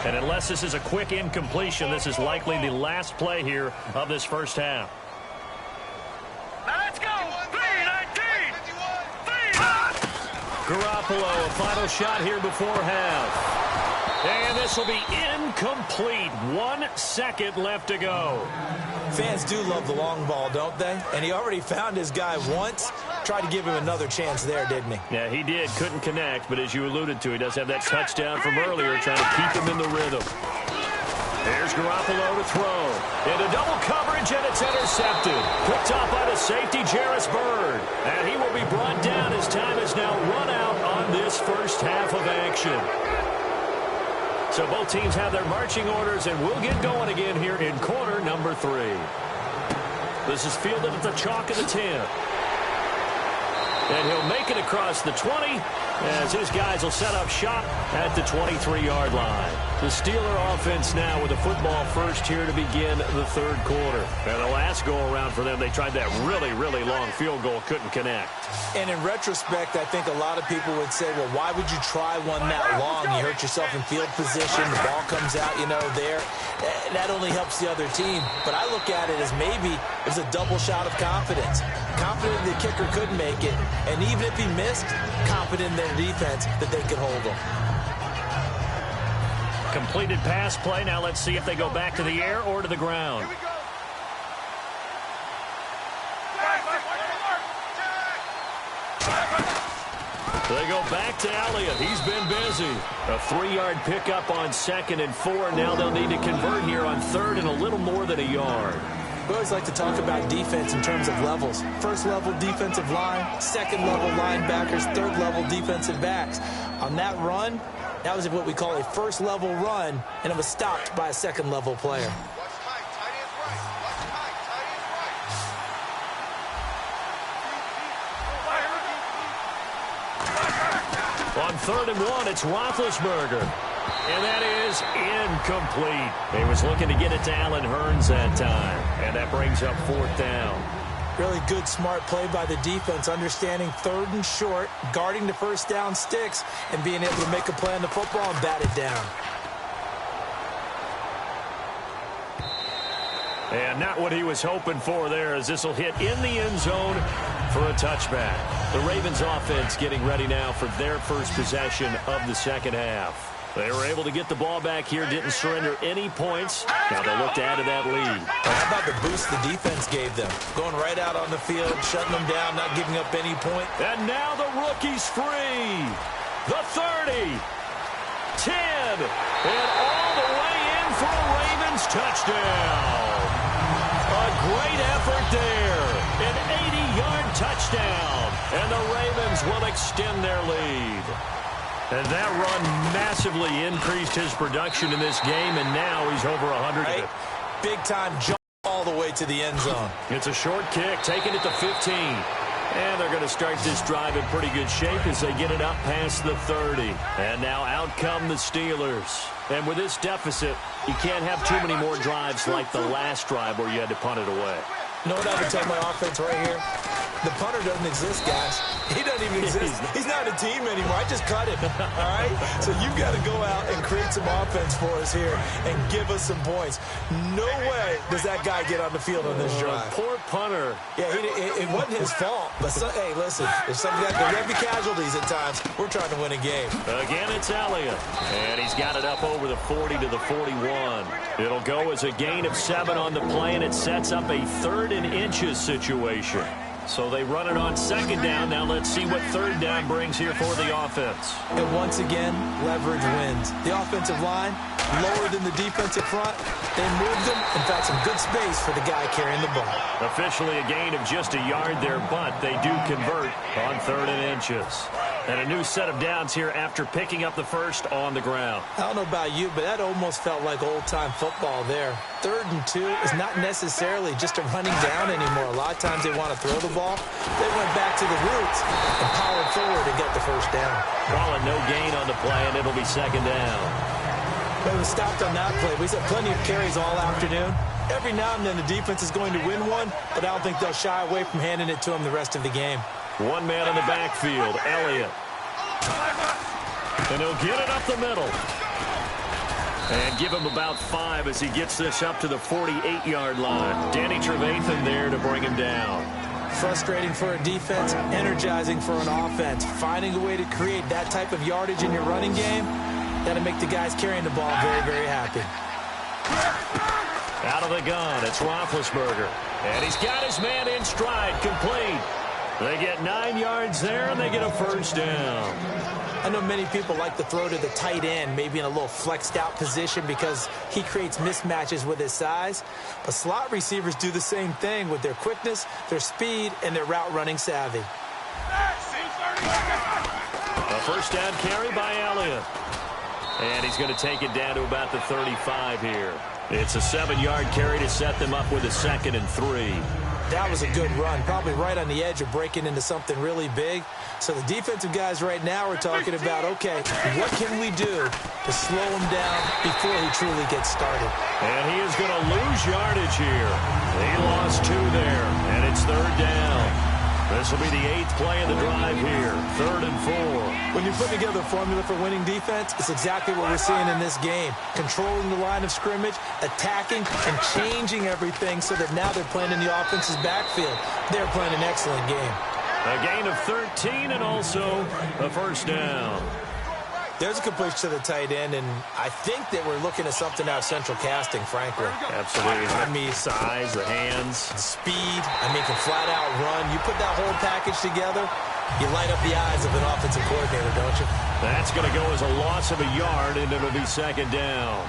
And unless this is a quick incompletion, this is likely the last play here of this first half. Let's go. 3-19. Garoppolo, a final shot here before half. And this will be incomplete. 1 second left to go. Fans do love the long ball, don't they? And he already found his guy once. Tried to give him another chance there, didn't he? Yeah, he did. Couldn't connect, but as you alluded to, he does have that touchdown from earlier, trying to keep him in the rhythm. There's Garoppolo to throw. Into double coverage, and it's intercepted. Picked off by the safety, Jarris Byrd. And he will be brought down as time is now run out on this first half of action. So both teams have their marching orders, and we'll get going again here in quarter number 3. This is fielded at the chalk of the 10. And he'll make it across the 20 as his guys will set up shop at the 23-yard line. The Steeler offense now with a football first here to begin the third quarter. And the last go-around for them, they tried that really, really long field goal, couldn't connect. And in retrospect, I think a lot of people would say, well, why would you try one that long? You hurt yourself in field position. The ball comes out, there. That only helps the other team. But I look at it as maybe it was a double shot of confidence. Confident the kicker couldn't make it. And even if he missed, confident in their defense that they could hold him. Completed pass play. Now let's see if they go back to the air or to the ground. They go back to Elliott. He's been busy. A 3-yard pickup on 2nd and 4. Now they'll need to convert here on 3rd and a little more than a yard. We always like to talk about defense in terms of levels. First level defensive line, second level linebackers, third level defensive backs. On that run, that was what we call a first level run, and it was stopped by a second level player. On 3rd and 1, it's Roethlisberger. And that is incomplete. He was looking to get it to Allen Hurns that time. And that brings up 4th down. Really good, smart play by the defense, understanding 3rd and short, guarding the first down sticks, and being able to make a play on the football and bat it down. And not what he was hoping for there, as this will hit in the end zone for a touchback. The Ravens offense getting ready now for their first possession of the second half. They were able to get the ball back here, didn't surrender any points. Now they'll look to add to that lead. How about the boost the defense gave them? Going right out on the field, shutting them down, not giving up any point. And now the rookie's free. The 30. 10. And all the way in for a Ravens touchdown. A great effort there. An 80-yard touchdown. And the Ravens will extend their lead. And that run massively increased his production in this game, and now he's over 100. Right. Big time jump all the way to the end zone. It's a short kick, taking it to 15. And they're going to start this drive in pretty good shape as they get it up past the 30. And now out come the Steelers. And with this deficit, you can't have too many more drives like the last drive where you had to punt it away. You know what I would tell my offense right here? The punter doesn't exist, guys. He doesn't even exist. He's not a team anymore. I just cut him, all right? So you've got to go out and create some offense for us here and give us some points. No way does that guy get on the field on this drive. Poor punter. Yeah, it wasn't his fault. But, hey, listen, if somebody got to be casualties at times, we're trying to win a game. Again, it's Elliott. And he's got it up over the 40 to the 41. It'll go as a gain of 7 on the play, and it sets up a 3rd and inches situation. So they run it on 2nd down. Now let's see what 3rd down brings here for the offense. And once again, leverage wins. The offensive line, lower than the defensive front. They moved them. In fact, some good space for the guy carrying the ball. Officially a gain of just a yard there, but they do convert on 3rd and inches. And a new set of downs here after picking up the first on the ground. I don't know about you, but that almost felt like old-time football there. 3rd and 2 is not necessarily just a running down anymore. A lot of times they want to throw the ball. They went back to the roots and powered forward and get the first down. Call it no gain on the play, and it'll be 2nd down. But he was stopped on that play. We've had plenty of carries all afternoon. Every now and then the defense is going to win one, but I don't think they'll shy away from handing it to him the rest of the game. One man in the backfield, Elliott. And he'll get it up the middle. And give him about 5 as he gets this up to the 48-yard line. Danny Trevathan there to bring him down. Frustrating for a defense, energizing for an offense. Finding a way to create that type of yardage in your running game, that'll make the guys carrying the ball very, very happy. Out of the gun, it's Roethlisberger. And he's got his man in stride, complete. They get 9 yards there, and they get a first down. I know many people like to throw to the tight end, maybe in a little flexed out position because he creates mismatches with his size. But slot receivers do the same thing with their quickness, their speed, and their route running savvy. A first down carry by Elliott. And he's going to take it down to about the 35 here. It's a 7-yard carry to set them up with a 2nd and 3. That was a good run, probably right on the edge of breaking into something really big. So the defensive guys right now are talking about, okay, what can we do to slow him down before he truly gets started? And he is going to lose yardage here. He lost 2 there, and it's 3rd down. This will be the 8th play of the drive here, 3rd and 4. When you put together a formula for winning defense, it's exactly what we're seeing in this game. Controlling the line of scrimmage, attacking, and changing everything so that now they're playing in the offense's backfield. They're playing an excellent game. A gain of 13 and also a first down. There's a completion to the tight end, and I think that we're looking at something out of central casting, frankly. Absolutely. I mean, size, the hands. Speed. I mean, can flat out run. You put that whole package together, you light up the eyes of an offensive coordinator, don't you? That's going to go as a loss of a yard, and it'll be 2nd down.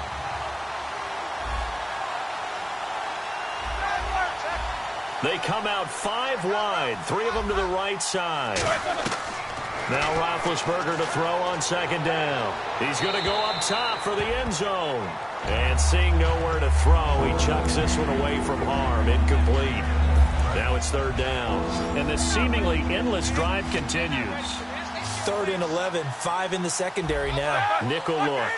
They come out 5 wide, 3 of them to the right side. Now Roethlisberger to throw on 2nd down. He's going to go up top for the end zone. And seeing nowhere to throw, he chucks this one away from harm. Incomplete. Now it's 3rd down. And the seemingly endless drive continues. 3rd and 11, 5 in the secondary now. Nickel look.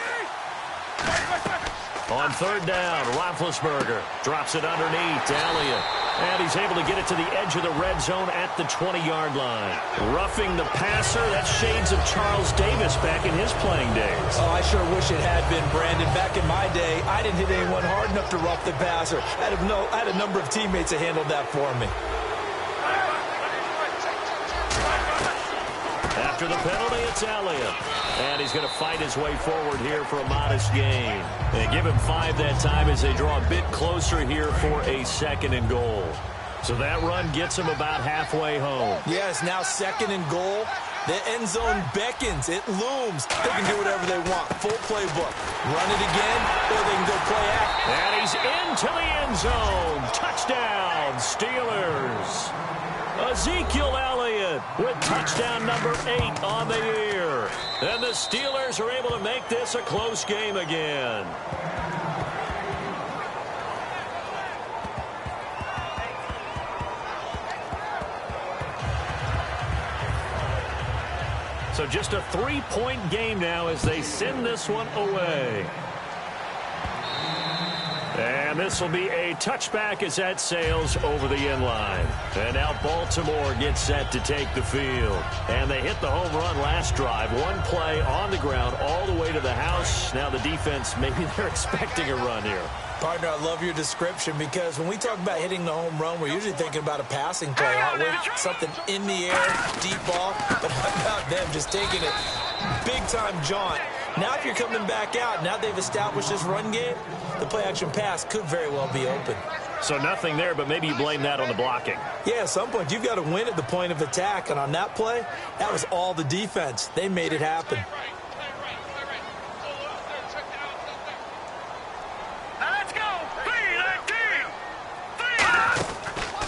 On 3rd down, Roethlisberger drops it underneath to Elliott. And he's able to get it to the edge of the red zone at the 20-yard line. Roughing the passer, that's shades of Charles Davis back in his playing days. Oh, I sure wish it had been, Brandon. Back in my day, I didn't hit anyone hard enough to rough the passer. I had a number of teammates that handled that for me. After the penalty, it's Elliott. And he's going to fight his way forward here for a modest gain. And give him 5 that time as they draw a bit closer here for a 2nd and goal. So that run gets him about halfway home. Yes, now 2nd and goal. The end zone beckons. It looms. They can do whatever they want. Full playbook. Run it again, or they can go play act. And he's into the end zone. Touchdown, Steelers. Ezekiel Elliott with touchdown number 8 on the year. And the Steelers are able to make this a close game again. So just a 3-point game now as they send this one away. And this will be a touchback as that sails over the end line. And now Baltimore gets set to take the field. And they hit the home run last drive. 1 play on the ground all the way to the house. Now the defense, maybe they're expecting a run here. Partner, I love your description because when we talk about hitting the home run, we're usually thinking about a passing play, aren't we? Something in the air, deep ball. But how about them just taking it big-time jaunt? Now if you're coming back out, now they've established this run game, the play-action pass could very well be open. So nothing there, but maybe you blame that on the blocking. Yeah, at some point, you've got to win at the point of attack. And on that play, that was all the defense. They made it happen. Let's go. 3-19.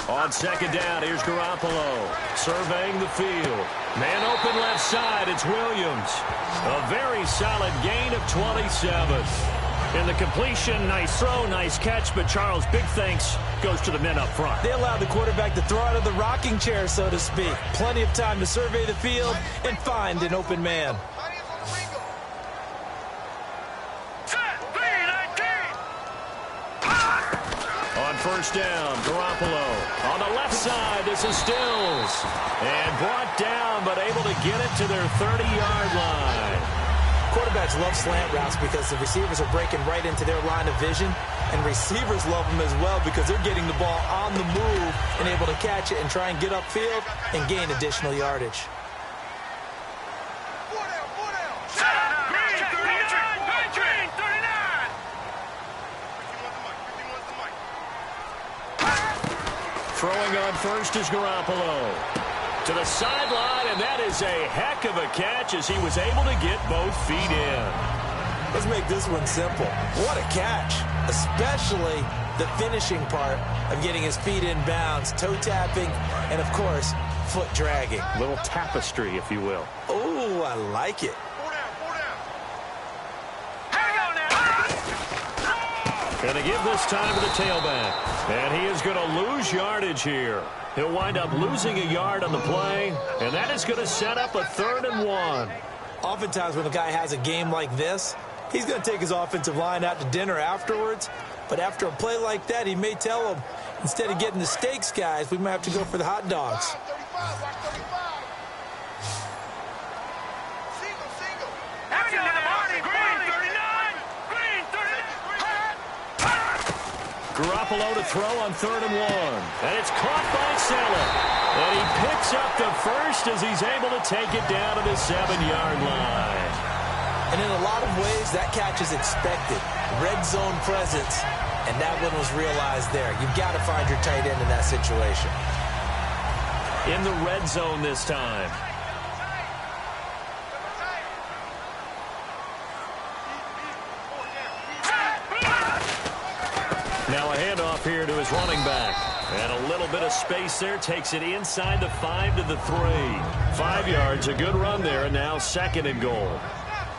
On 2nd down, here's Garoppolo surveying the field. Man open left side, it's Williams. A very solid gain of 27. In the completion, nice throw, nice catch, but Charles, big thanks goes to the men up front. They allowed the quarterback to throw out of the rocking chair, so to speak. Plenty of time to survey the field and find an open man. Set. first down. Garoppolo on the left side. This is Stills. And brought down, but able to get it to their 30-yard line. Quarterbacks love slant routes because the receivers are breaking right into their line of vision. And receivers love them as well because they're getting the ball on the move and able to catch it and try and get upfield and gain additional yardage. Throwing on first is Garoppolo. To the sideline, and that is a heck of a catch as he was able to get both feet in. Let's make this one simple. What a catch, especially the finishing part of getting his feet in bounds, toe tapping, and, of course, foot dragging. A little tapestry, if you will. Oh, I like it. Going to give this time to the tailback. And he is going to lose yardage here. He'll wind up losing a yard on the play, and that is going to set up a 3rd and 1. Oftentimes when a guy has a game like this, he's going to take his offensive line out to dinner afterwards. But after a play like that, he may tell them, instead of getting the steaks, guys, we might have to go for the hot dogs. Garoppolo to throw on 3rd and 1. And it's caught by Saleh. And he picks up the first as he's able to take it down to the 7-yard line. And in a lot of ways, that catch is expected. Red zone presence. And that one was realized there. You've got to find your tight end in that situation. In the red zone this time. Now a handoff here to his running back. And a little bit of space there. Takes it inside the 5 to the 3. 5 yards, a good run there, and now 2nd and goal.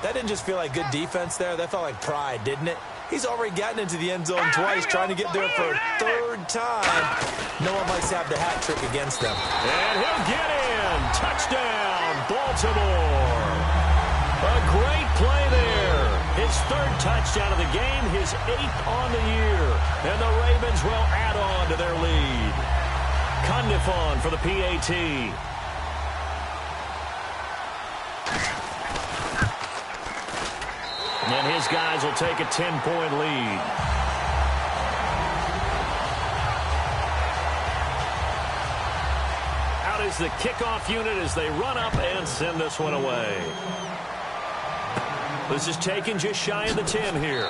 That didn't just feel like good defense there. That felt like pride, didn't it? He's already gotten into the end zone twice, trying to get there for a 3rd time. No one likes to have the hat trick against them. And he'll get in. Touchdown, Baltimore. A great play there. His 3rd touchdown of the game, his 8th on the year. And the Ravens will add on to their lead. Condifon for the PAT. And his guys will take a 10-point lead. Out is the kickoff unit as they run up and send this one away. This is taken just shy of the 10 here.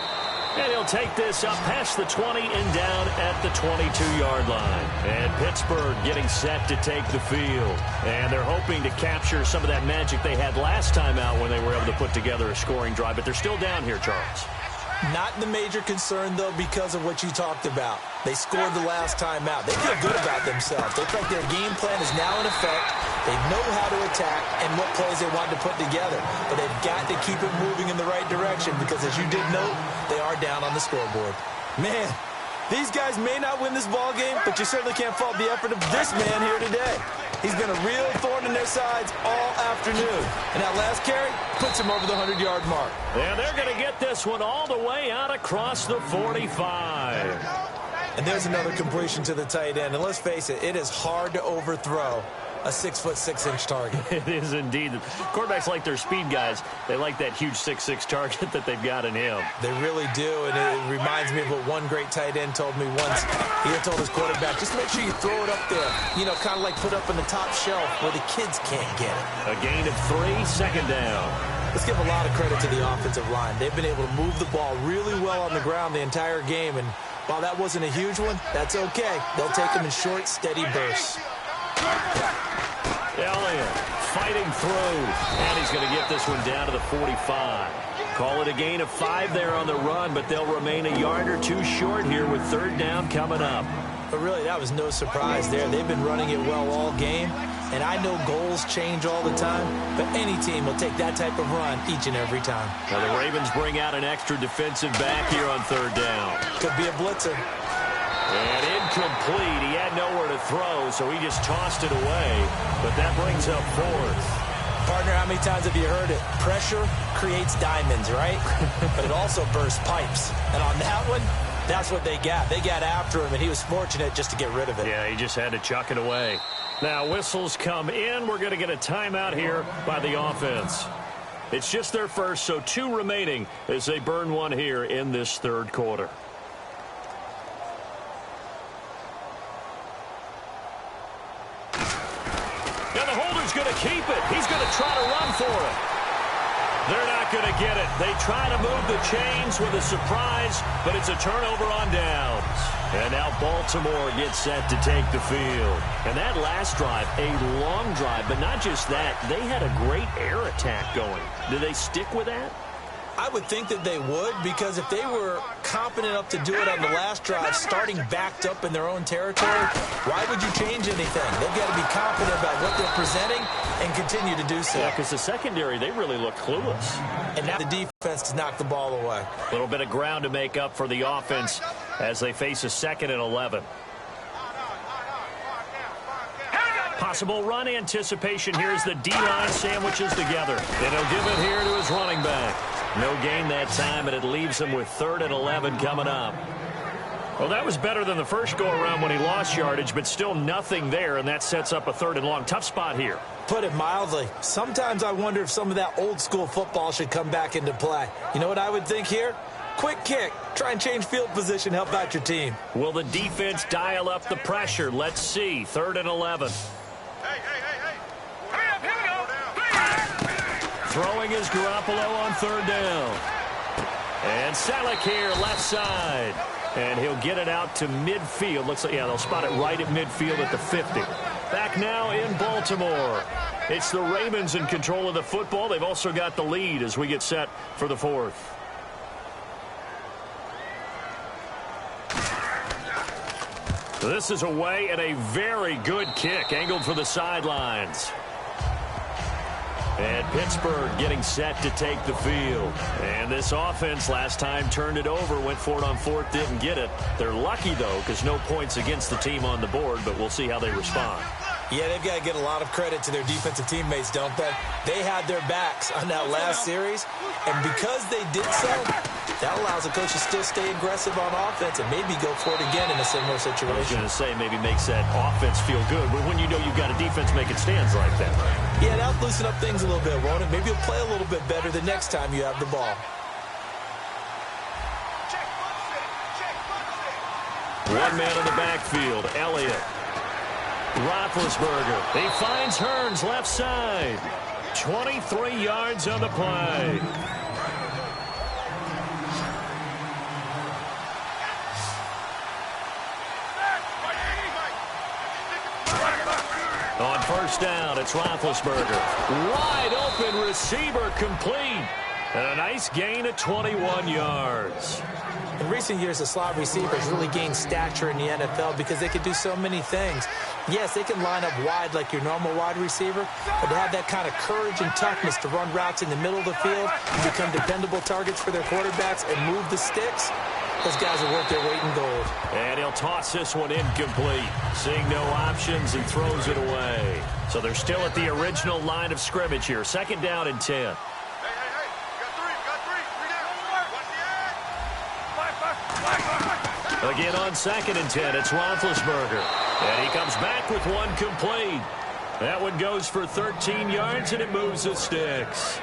And he'll take this up past the 20 and down at the 22-yard line. And Pittsburgh getting set to take the field. And they're hoping to capture some of that magic they had last time out when they were able to put together a scoring drive. But they're still down here, Charles. Not the major concern, though, because of what you talked about. They scored the last time out. They feel good about themselves. They feel like their game plan is now in effect. They know how to attack and what plays they want to put together. But they've got to keep it moving in the right direction because, as you did note, they are down on the scoreboard. Man, these guys may not win this ball game, but you certainly can't fault the effort of this man here today. He's been a real thorn in their sides all afternoon. And that last carry puts him over the 100-yard mark. And they're going to get this one all the way out across the 45. And there's another completion to the tight end. And let's face it, it is hard to overthrow a 6'6" target. It is indeed. Quarterbacks like their speed guys. They like that huge 6'6" target that they've got in him. They really do, and it reminds me of what one great tight end told me once. He had told his quarterback, just make sure you throw it up there, you know, kind of like put up in the top shelf where the kids can't get it. A gain of 3, 2nd down. Let's give a lot of credit to the offensive line. They've been able to move the ball really well on the ground the entire game, and while that wasn't a huge one, that's okay. They'll take them in short, steady bursts. Elliott fighting through, and he's going to get this one down to the 45. Call it a gain of 5 there on the run, but they'll remain a yard or 2 short here with 3rd down coming up. But really, that was no surprise there. They've been running it well all game, and I know goals change all the time, but any team will take that type of run each and every time. Now the Ravens bring out an extra defensive back here on 3rd down. Could be a blitzer. And incomplete. He had nowhere to throw, so he just tossed it away. But that brings up 4th. Partner, how many times have you heard it? Pressure creates diamonds, right? But it also bursts pipes. And on that one, That's what they got. They got after him, and he was fortunate just to get rid of it. Yeah, he just had to chuck it away. Now, whistles come in. We're going to get a timeout here by the offense. It's just their first, so 2 remaining as they burn one here in this third quarter. Now the holder's going to keep it. He's going to try to run for it. They're not going to get it. They try to move the chains with a surprise, but it's a turnover on downs. And now Baltimore gets set to take the field. And that last drive, a long drive, but not just that. They had a great air attack going. Do they stick with that? I would think that they would, because if they were confident enough to do it on the last drive, starting backed up in their own territory, why would you change anything? They've got to be confident about what they're presenting and continue to do so. Yeah, because the secondary, they really look clueless. And now the defense has knocked the ball away. A little bit of ground to make up for the offense as they face a 2nd and 11. Possible run anticipation here as the D-line sandwiches together. And he'll give it here to his running back. No gain that time, and it leaves him with 3rd and 11 coming up. Well, that was better than the first go-around when he lost yardage, but still nothing there, and that sets up a 3rd and long. Tough spot here. Put it mildly. Sometimes I wonder if some of that old-school football should come back into play. You know what I would think here? Quick kick. Try and change field position, help out your team. Will the defense dial up the pressure? Let's see. 3rd and 11. Throwing is Garoppolo on 3rd down. And Selleck here, left side. And he'll get it out to midfield. Looks like, yeah, they'll spot it right at midfield at the 50. Back now in Baltimore. It's the Ravens in control of the football. They've also got the lead as we get set for the 4th. This is away and a very good kick, angled for the sidelines. And Pittsburgh getting set to take the field. And this offense last time turned it over, went for it on 4th, didn't get it. They're lucky, though, because no points against the team on the board, but we'll see how they respond. Yeah, they've got to get a lot of credit to their defensive teammates, don't they? They had their backs on that last series, and because they did so, that allows the coach to still stay aggressive on offense and maybe go for it again in a similar situation. I was going to say maybe makes that offense feel good, but when you know you've got a defense making stands like that. Yeah, that'll loosen up things a little bit, won't it? Maybe you'll play a little bit better the next time you have the ball. One man in the backfield, Elliott. Roethlisberger. He finds Hearns left side. 23 yards on the play. On 1st down, it's Roethlisberger. Wide open receiver complete. And a nice gain of 21 yards. In recent years, the slot receivers really gained stature in the NFL because they can do so many things. Yes, they can line up wide like your normal wide receiver, but to have that kind of courage and toughness to run routes in the middle of the field and become dependable targets for their quarterbacks and move the sticks, those guys are worth their weight in gold. And he'll toss this one incomplete. Seeing no options and throws it away. So they're still at the original line of scrimmage here. 2nd down and 10. Again on 2nd and 10, it's Roethlisberger. And he comes back with one complete. That one goes for 13 yards, and it moves the sticks.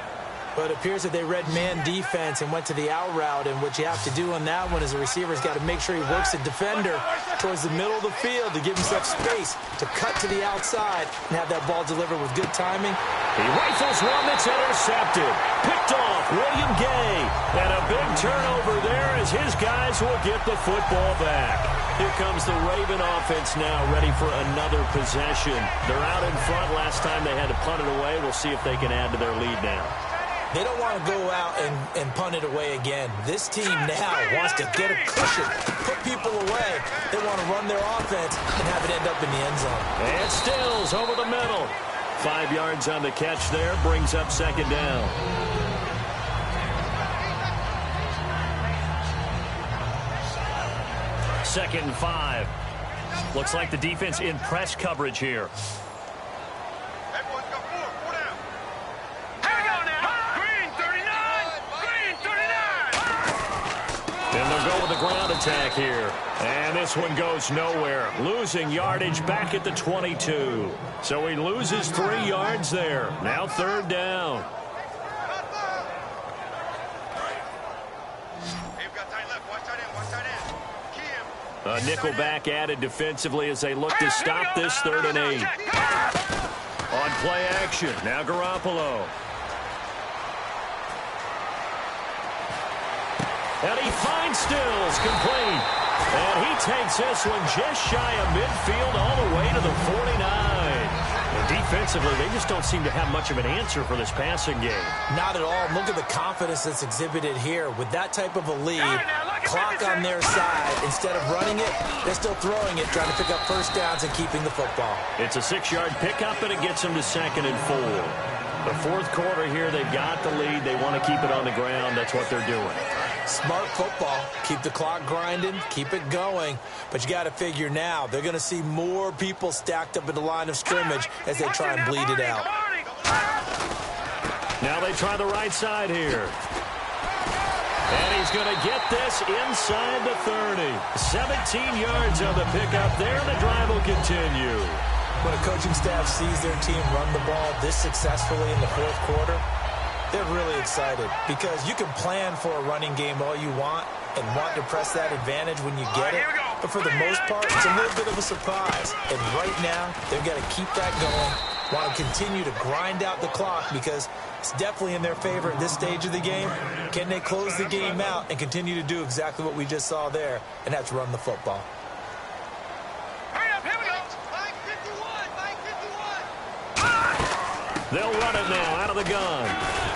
But it appears that they read man defense and went to the out route. And what you have to do on that one is the receiver's got to make sure he works the defender towards the middle of the field to give himself space to cut to the outside and have that ball delivered with good timing. He rifles one that's intercepted. Picked off William Gay. And a big turnover there as his guys will get the football back. Here comes the Raven offense now, ready for another possession. They're out in front. Last time they had to punt it away. We'll see if they can add to their lead now. They don't want to go out and punt it away again. This team now wants to get a cushion, put people away. They want to run their offense and have it end up in the end zone. And Stills over the middle. 5 yards on the catch there, brings up 2nd down. Second and 5. Looks like the defense in press coverage here. attack here. And this one goes nowhere. Losing yardage back at the 22. So he loses 3 yards there. Now 3rd down. A nickelback added defensively as they look to stop this 3rd and 8. On play action, now Garoppolo. And he finds Stills, complete. And he takes this one just shy of midfield all the way to the 49. And defensively, they just don't seem to have much of an answer for this passing game. Not at all. Look at the confidence that's exhibited here. With that type of a lead, clock on their side, instead of running it, they're still throwing it, trying to pick up first downs and keeping the football. It's a 6-yard pickup, and it gets them to 2nd and 4. The 4th quarter here, they've got the lead. They want to keep it on the ground. That's what they're doing. Smart football. Keep the clock grinding. Keep it going. But you got to figure now, they're going to see more people stacked up at the line of scrimmage as they try and bleed it out. Now they try the right side here. And he's going to get this inside the 30. 17 yards on the pickup there, and the drive will continue. When a coaching staff sees their team run the ball this successfully in the 4th quarter, they're really excited because you can plan for a running game all you want and want to press that advantage when you get it. But for the most part, it's a little bit of a surprise. And right now, they've got to keep that going, want to continue to grind out the clock because it's definitely in their favor at this stage of the game. Can they close the game out and continue to do exactly what we just saw there, and that's run the football? They'll run it now out of the gun.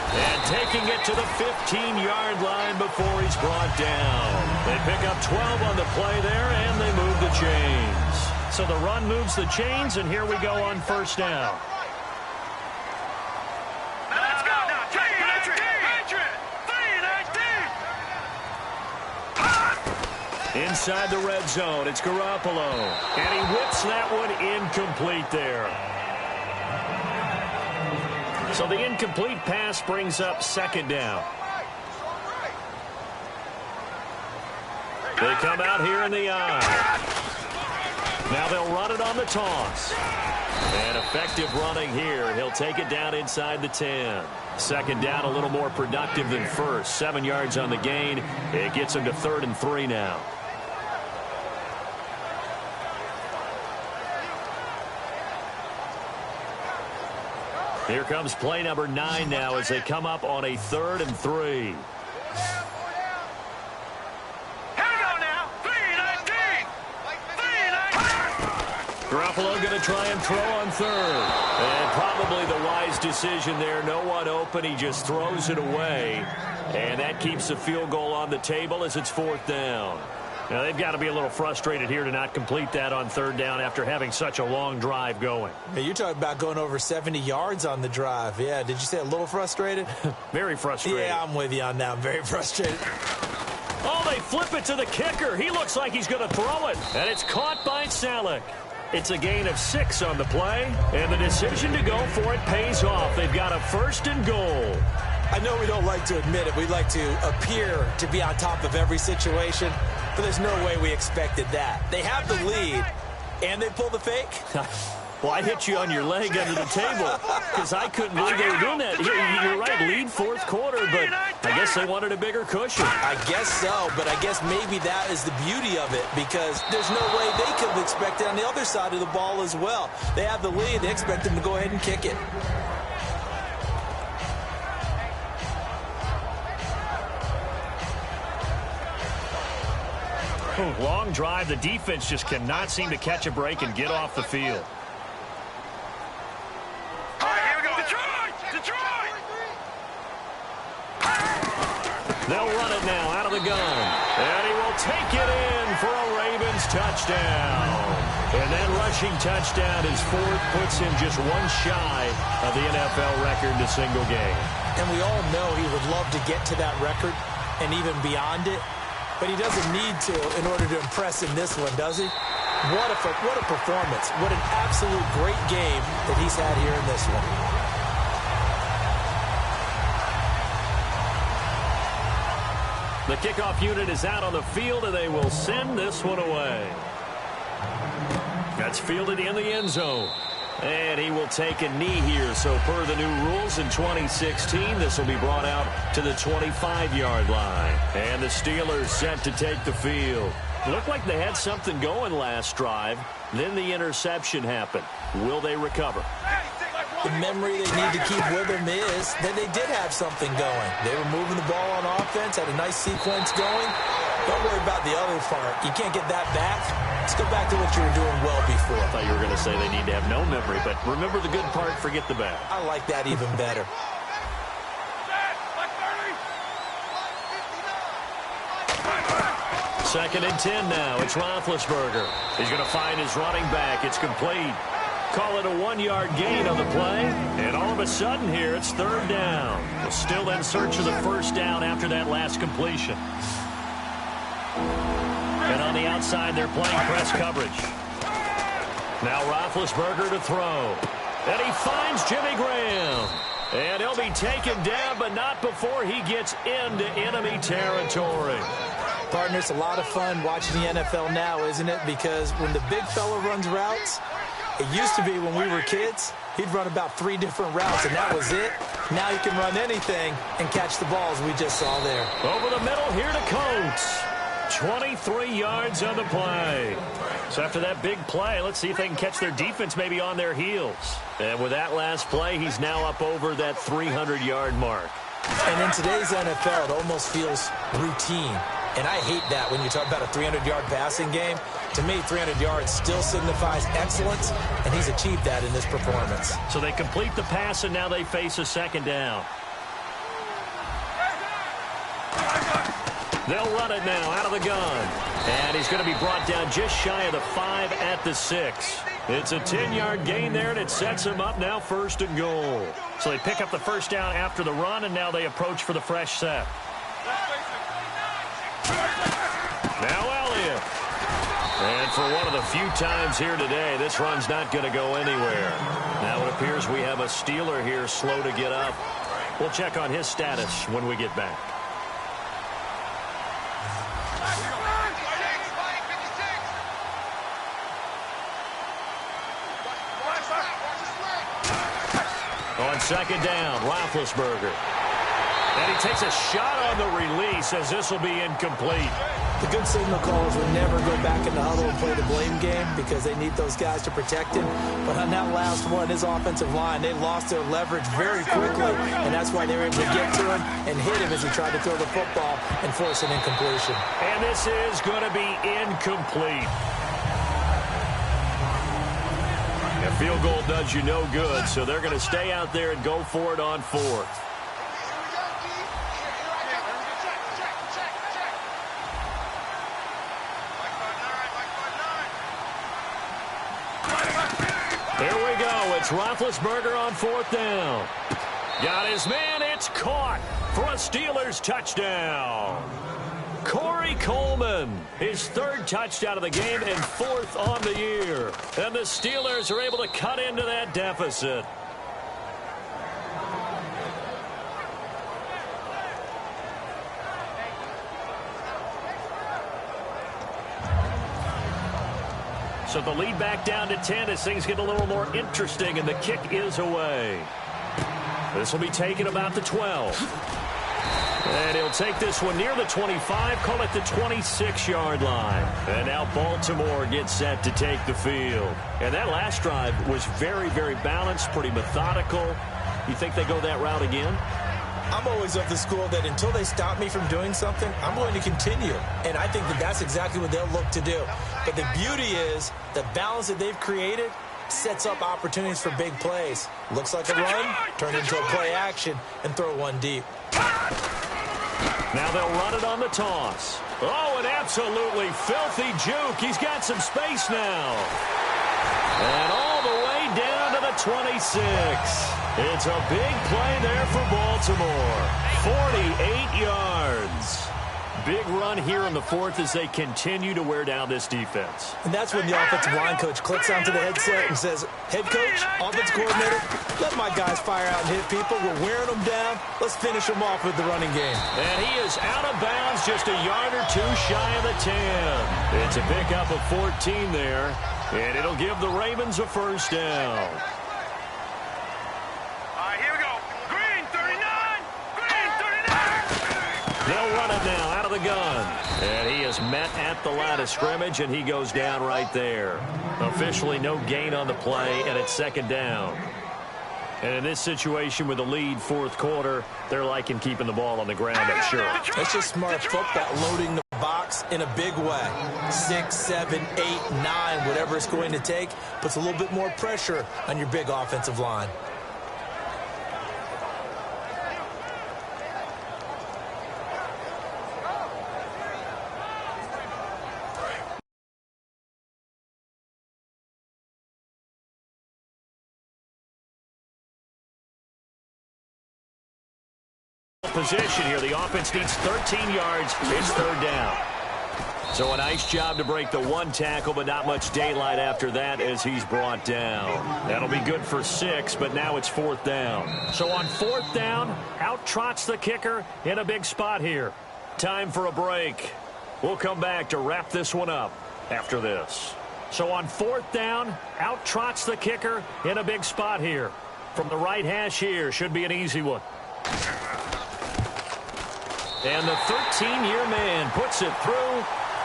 And taking it to the 15-yard line before he's brought down. They pick up 12 on the play there, and they move the chains. So the run moves the chains, and here we go on 1st down. Let's go. Inside the red zone, it's Garoppolo. And he whips that one incomplete there. So the incomplete pass brings up 2nd down. They come out here in the eye. Now they'll run it on the toss. And effective running here. He'll take it down inside the 10. 2nd down, a little more productive than 1st. 7 yards on the gain. It gets him to 3rd and 3 now. Here comes play number 9 now as they come up on a 3rd and 3. Garoppolo going to try and throw on 3rd. And probably the wise decision there. No one open. He just throws it away. And that keeps the field goal on the table as it's 4th down. Now, they've got to be a little frustrated here to not complete that on 3rd down after having such a long drive going. Hey, you're talking about going over 70 yards on the drive. Yeah, did you say a little frustrated? Very frustrated. Yeah, I'm with you on that. I'm very frustrated. Oh, they flip it to the kicker. He looks like he's going to throw it. And it's caught by Selleck. It's a gain of 6 on the play. And the decision to go for it pays off. They've got a 1st and goal. I know we don't like to admit it. We like to appear to be on top of every situation. But there's no way we expected that. They have the lead, and they pull the fake. Well, I hit you on your leg under the table because I couldn't believe they were doing that. You're right, lead 4th quarter, but I guess they wanted a bigger cushion. I guess so, but I guess maybe that is the beauty of it because there's no way they could have expected on the other side of the ball as well. They have the lead. They expect them to go ahead and kick it. Long drive. The defense just cannot seem to catch a break and get off the field. All right, here we go. Detroit! They'll run it now out of the gun. And he will take it in for a Ravens touchdown. And that rushing touchdown, his 4th, puts him just one shy of the NFL record in a single game. And we all know he would love to get to that record and even beyond it. But he doesn't need to in order to impress in this one, does he? What a performance. What an absolute great game that he's had here in this one. The kickoff unit is out on the field, and they will send this one away. That's fielded in the end zone. And he will take a knee here. So per the new rules in 2016, this will be brought out to the 25-yard line. And the Steelers set to take the field. Looked like they had something going last drive. Then the interception happened. Will they recover? The memory they need to keep with them is that they did have something going. They were moving the ball on offense, had a nice sequence going. Don't worry about the other part. You can't get that back. Let's go back to what you were doing well before. I thought you were going to say they need to have no memory, but remember the good part, forget the bad. I like that even better. Second and 10 now. It's Roethlisberger. He's going to find his running back. It's complete. Call it a 1-yard gain on the play. And all of a sudden here, it's third down. We're still in search of the first down after that last completion. And on the outside, they're playing press coverage. Now Roethlisberger to throw. And he finds Jimmy Graham. And he'll be taken down, but not before he gets into enemy territory. Partner, it's a lot of fun watching the NFL now, isn't it? Because when the big fella runs routes, it used to be when we were kids, he'd run about 3 different routes, and that was it. Now you can run anything and catch the balls we just saw there. Over the middle here to Coates. 23 yards on the play. So after that big play, let's see if they can catch their defense maybe on their heels. And with that last play, he's now up over that 300-yard mark. And in today's NFL, it almost feels routine. And I hate that when you talk about a 300-yard passing game. To me, 300 yards still signifies excellence, and he's achieved that in this performance. So they complete the pass, and now they face a second down. They'll run it now out of the gun. And he's going to be brought down just shy of the 5 at the 6. It's a 10-yard gain there, and it sets him up now first and goal. So they pick up the first down after the run, and now they approach for the fresh set. Now Elliott. And for one of the few times here today, this run's not going to go anywhere. Now it appears we have a Steeler here slow to get up. We'll check on his status when we get back. On second down, Roethlisberger. And he takes a shot on the release as this will be incomplete. The good signal callers will never go back in the huddle and play the blame game because they need those guys to protect him. But on that last one, his offensive line, they lost their leverage very quickly, and that's why they were able to get to him and hit him as he tried to throw the football and force an incompletion. And this is going to be incomplete. A field goal does you no good, so they're going to stay out there and go for it on 4th. Here we go. It's Roethlisberger on 4th down. Got his man. It's caught for a Steelers touchdown. Corey Coleman, his 3rd touchdown of the game and 4th on the year. And the Steelers are able to cut into that deficit. So the lead back down to 10 as things get a little more interesting, and the kick is away. This will be taken about the 12. And he'll take this one near the 25, call it the 26-yard line. And now Baltimore gets set to take the field. And that last drive was very, very balanced, pretty methodical. You think they go that route again? I'm always of the school that until they stop me from doing something, I'm going to continue. And I think that that's exactly what they'll look to do. But the beauty is the balance that they've created sets up opportunities for big plays. Looks like a run, turn into a play action, and throw one deep. Now they'll run it on the toss. Oh, an absolutely filthy juke. He's got some space now. And all the way down to the 26. It's a big play there for Baltimore. 48 yards. big run here in the fourth as they continue to wear down this defense. And that's when the offensive line coach clicks onto the headset and says, head coach, offensive coordinator, let my guys fire out and hit people. We're wearing them down. Let's finish them off with the running game. And he is out of bounds, just a yard or two shy of the 10. It's a pickup of 14 there, and it'll give the Ravens a first down. They'll run it now out of the gun. And he is met at the line of scrimmage, and he goes down right there. Officially no gain on the play, and it's second down. And in this situation with the lead fourth quarter, they're liking keeping the ball on the ground, I'm sure. It's just smart football, loading the box in a big way. 6, 7, 8, 9, whatever it's going to take, puts a little bit more pressure on your big offensive line. Position here. The offense needs 13 yards. It's third down. So a nice job to break the one tackle, but not much daylight after that as he's brought down. That'll be good for 6, but now it's fourth down. So on fourth down, out trots the kicker in a big spot here. Time for a break. We'll come back to wrap this one up after this. So on fourth down, out trots the kicker in a big spot here. From the right hash here, should be an easy one. And the 13-year man puts it through,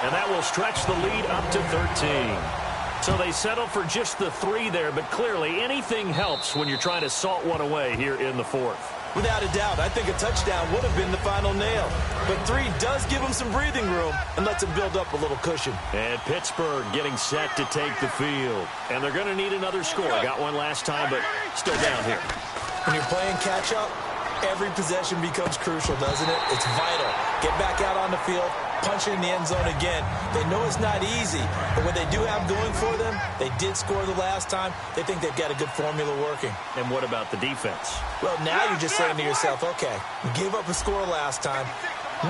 and that will stretch the lead up to 13. So they settle for just the 3 there, but clearly anything helps when you're trying to salt one away here in the fourth. Without a doubt, I think a touchdown would have been the final nail. But 3 does give them some breathing room and lets them build up a little cushion. And Pittsburgh getting set to take the field. And they're going to need another score. Got one last time, but still down here. When you're playing catch-up, every possession becomes crucial, doesn't it? It's vital. Get back out on the field, punch it in the end zone again. They know it's not easy, but what they do have going for them, they did score the last time. They think they've got a good formula working. And what about the defense? Well, now you're just saying to yourself, okay, we gave up a score last time.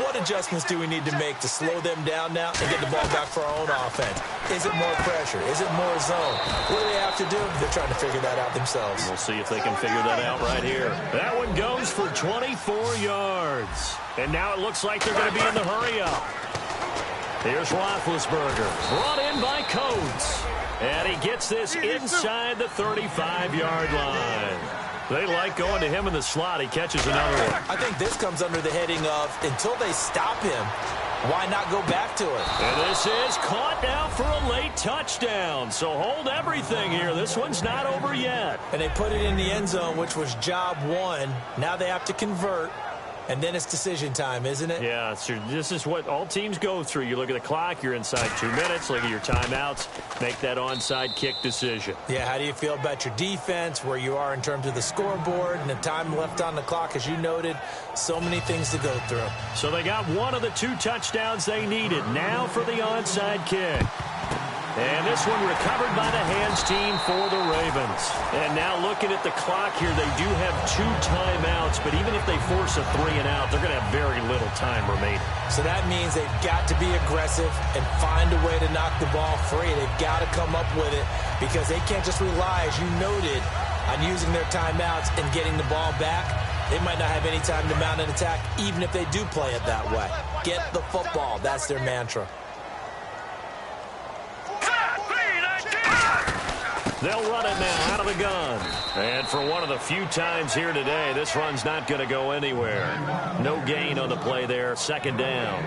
What adjustments do we need to make to slow them down now and get the ball back for our own offense? Is it more pressure? Is it more zone? What do they have to do? They're trying to figure that out themselves. We'll see if they can figure that out right here. That one goes for 24 yards. And now it looks like they're going to be in the hurry-up. Here's Roethlisberger, brought in by Coates. And he gets this inside the 35-yard line. They like going to him in the slot. He catches another one. I think this comes under the heading of, until they stop him, why not go back to it? And this is caught now for a late touchdown. So hold everything here. This one's not over yet. And they put it in the end zone, which was job 1. Now they have to convert. And then it's decision time, isn't it? Yeah, so this is what all teams go through. You look at the clock, you're inside 2 minutes, look at your timeouts, make that onside kick decision. Yeah, how do you feel about your defense, where you are in terms of the scoreboard and the time left on the clock, as you noted, so many things to go through. So they got one of the 2 touchdowns they needed. Now for the onside kick. And this one recovered by the hands team for the Ravens. And now looking at the clock here, they do have 2 timeouts, but even if they force a 3 and out, they're going to have very little time remaining. So that means they've got to be aggressive and find a way to knock the ball free. They've got to come up with it because they can't just rely, as you noted, on using their timeouts and getting the ball back. They might not have any time to mount an attack, even if they do play it that way. Get the football. That's their mantra. They'll run it now out of the gun. And for one of the few times here today, this run's not going to go anywhere. No gain on the play there. Second down.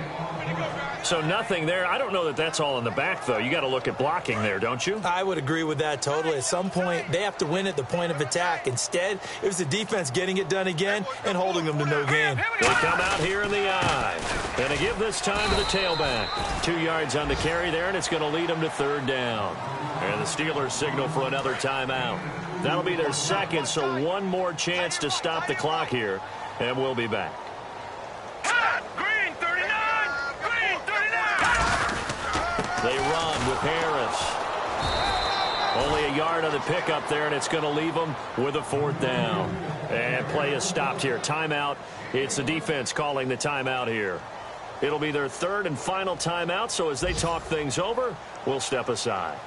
So nothing there. I don't know that that's all in the back, though. You got to look at blocking there, don't you? I would agree with that totally. At some point, they have to win at the point of attack. Instead, it was the defense getting it done again and holding them to no gain. They come out here in the eye. And to give this time to the tailback. 2 yards on the carry there, and it's going to lead them to third down. And the Steelers signal for another timeout. That'll be their second, so one more chance to stop the clock here, and we'll be back. Green 39! Green 39! They run with Harris. Only a yard on the pickup there, and it's going to leave them with a fourth down. And play is stopped here. Timeout. It's the defense calling the timeout here. It'll be their third and final timeout, so as they talk things over, we'll step aside.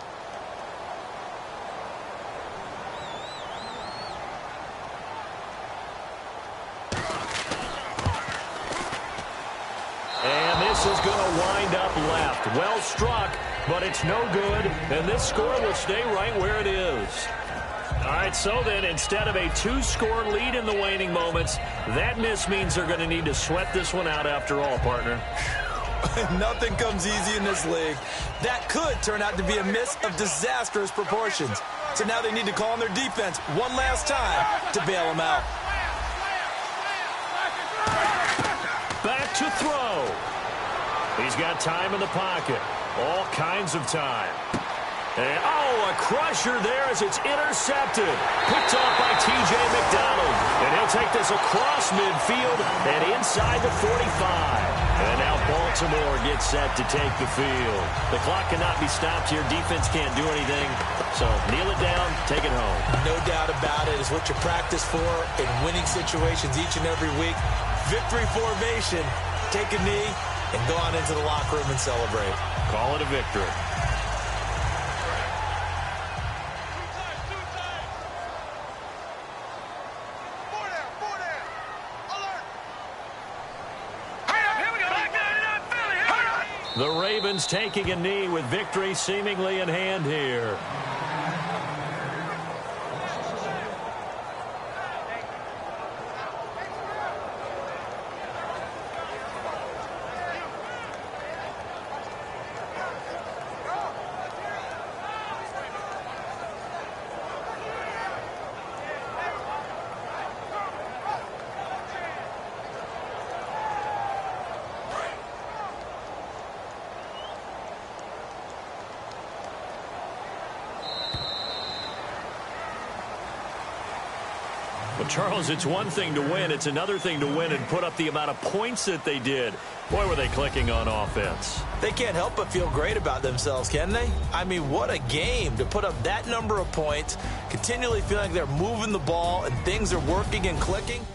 And this is going to wind up left. Well struck, but it's no good, and this score will stay right where it is. All right, so then instead of a two-score lead in the waning moments, that miss means they're going to need to sweat this one out after all, partner. Nothing comes easy in this league. That could turn out to be a miss of disastrous proportions. So now they need to call on their defense one last time to bail them out. Back to throw. He's got time in the pocket. All kinds of time. And, oh, a crusher there as it's intercepted. Picked off by T.J. McDonald. And he'll take this across midfield and inside the 45. And now Baltimore gets set to take the field. The clock cannot be stopped here. Defense can't do anything. So kneel it down, take it home. No doubt about it. It's what you practice for in winning situations each and every week. Victory formation. Take a knee and go on into the locker room and celebrate. Call it a victory. The Ravens taking a knee with victory seemingly in hand here. Well, Charles, it's one thing to win. It's another thing to win and put up the amount of points that they did. Boy, were they clicking on offense. They can't help but feel great about themselves, can they? I mean, what a game to put up that number of points, continually feeling like they're moving the ball and things are working and clicking.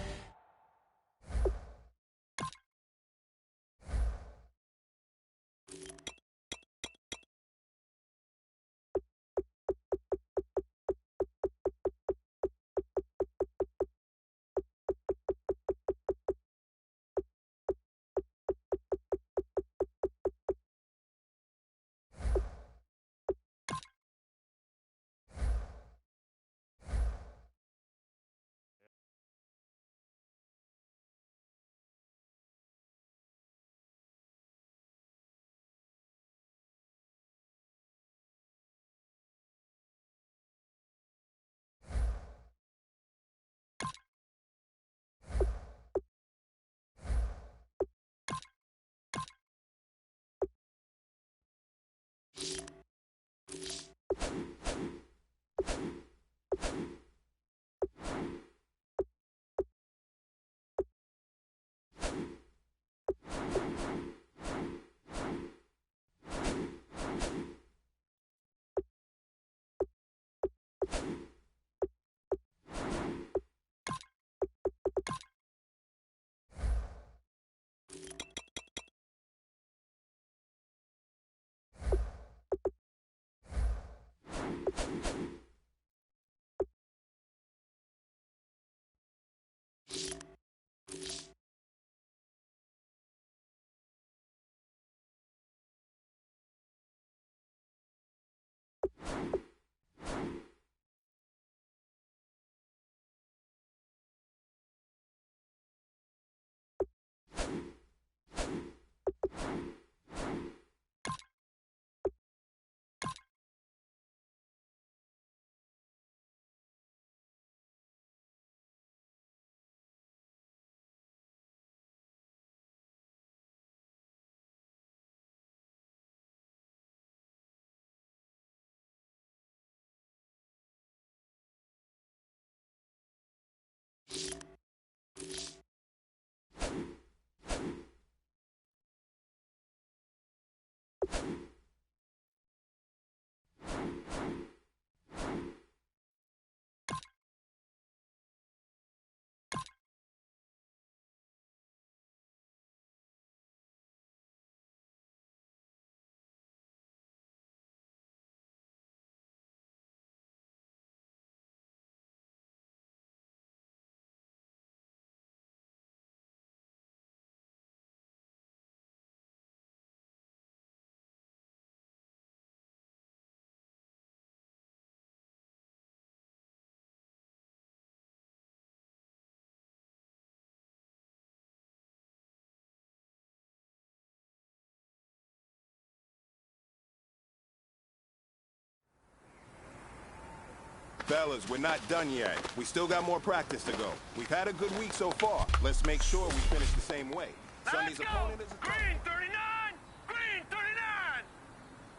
Fellas, we're not done yet. We still got more practice to go. We've had a good week so far. Let's make sure we finish the same way. Sunday's opponent is a Green 39! Green 39!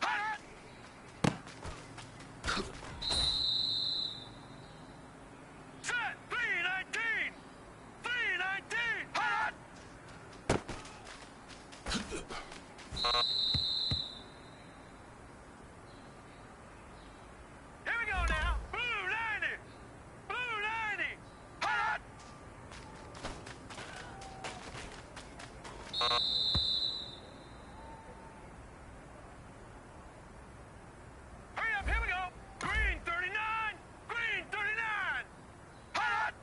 Hot! Set 319! 319! Hot! Here we go now. Blue 90! Blue 90! Hot! Hurry up, here we go. Green 39! Green 39! Hot!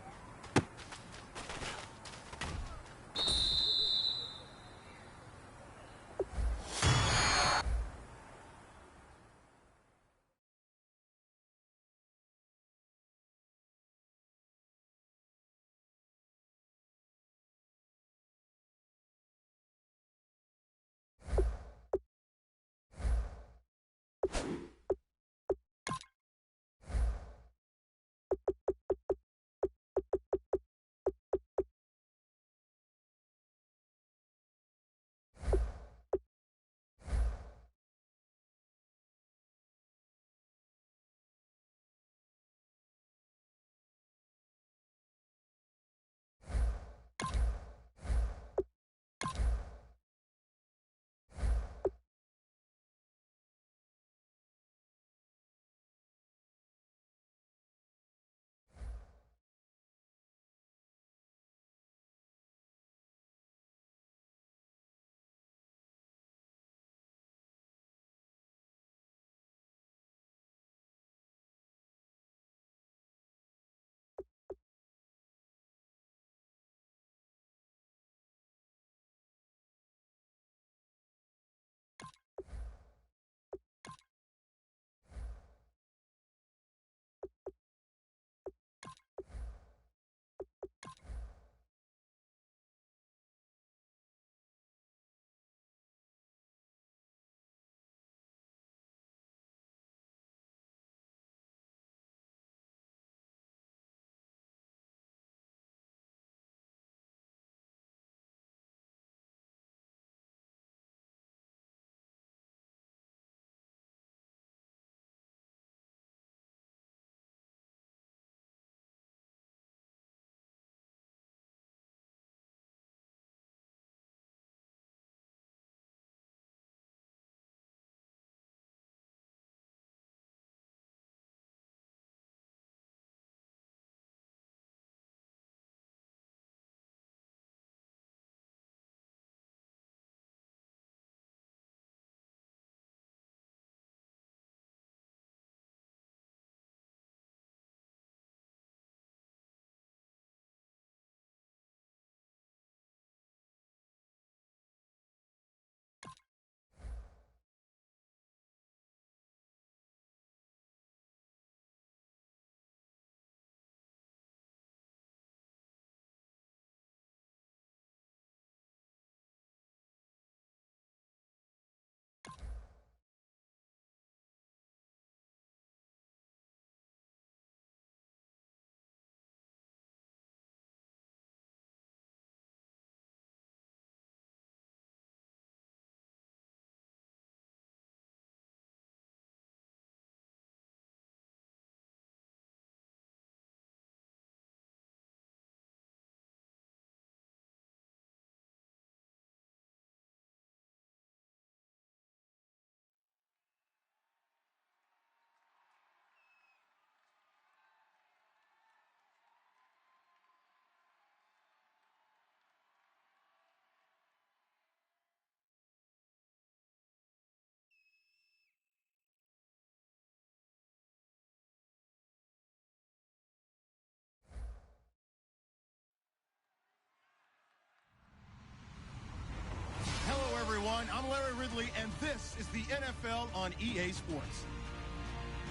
I'm Larry Ridley, and this is the NFL on EA Sports.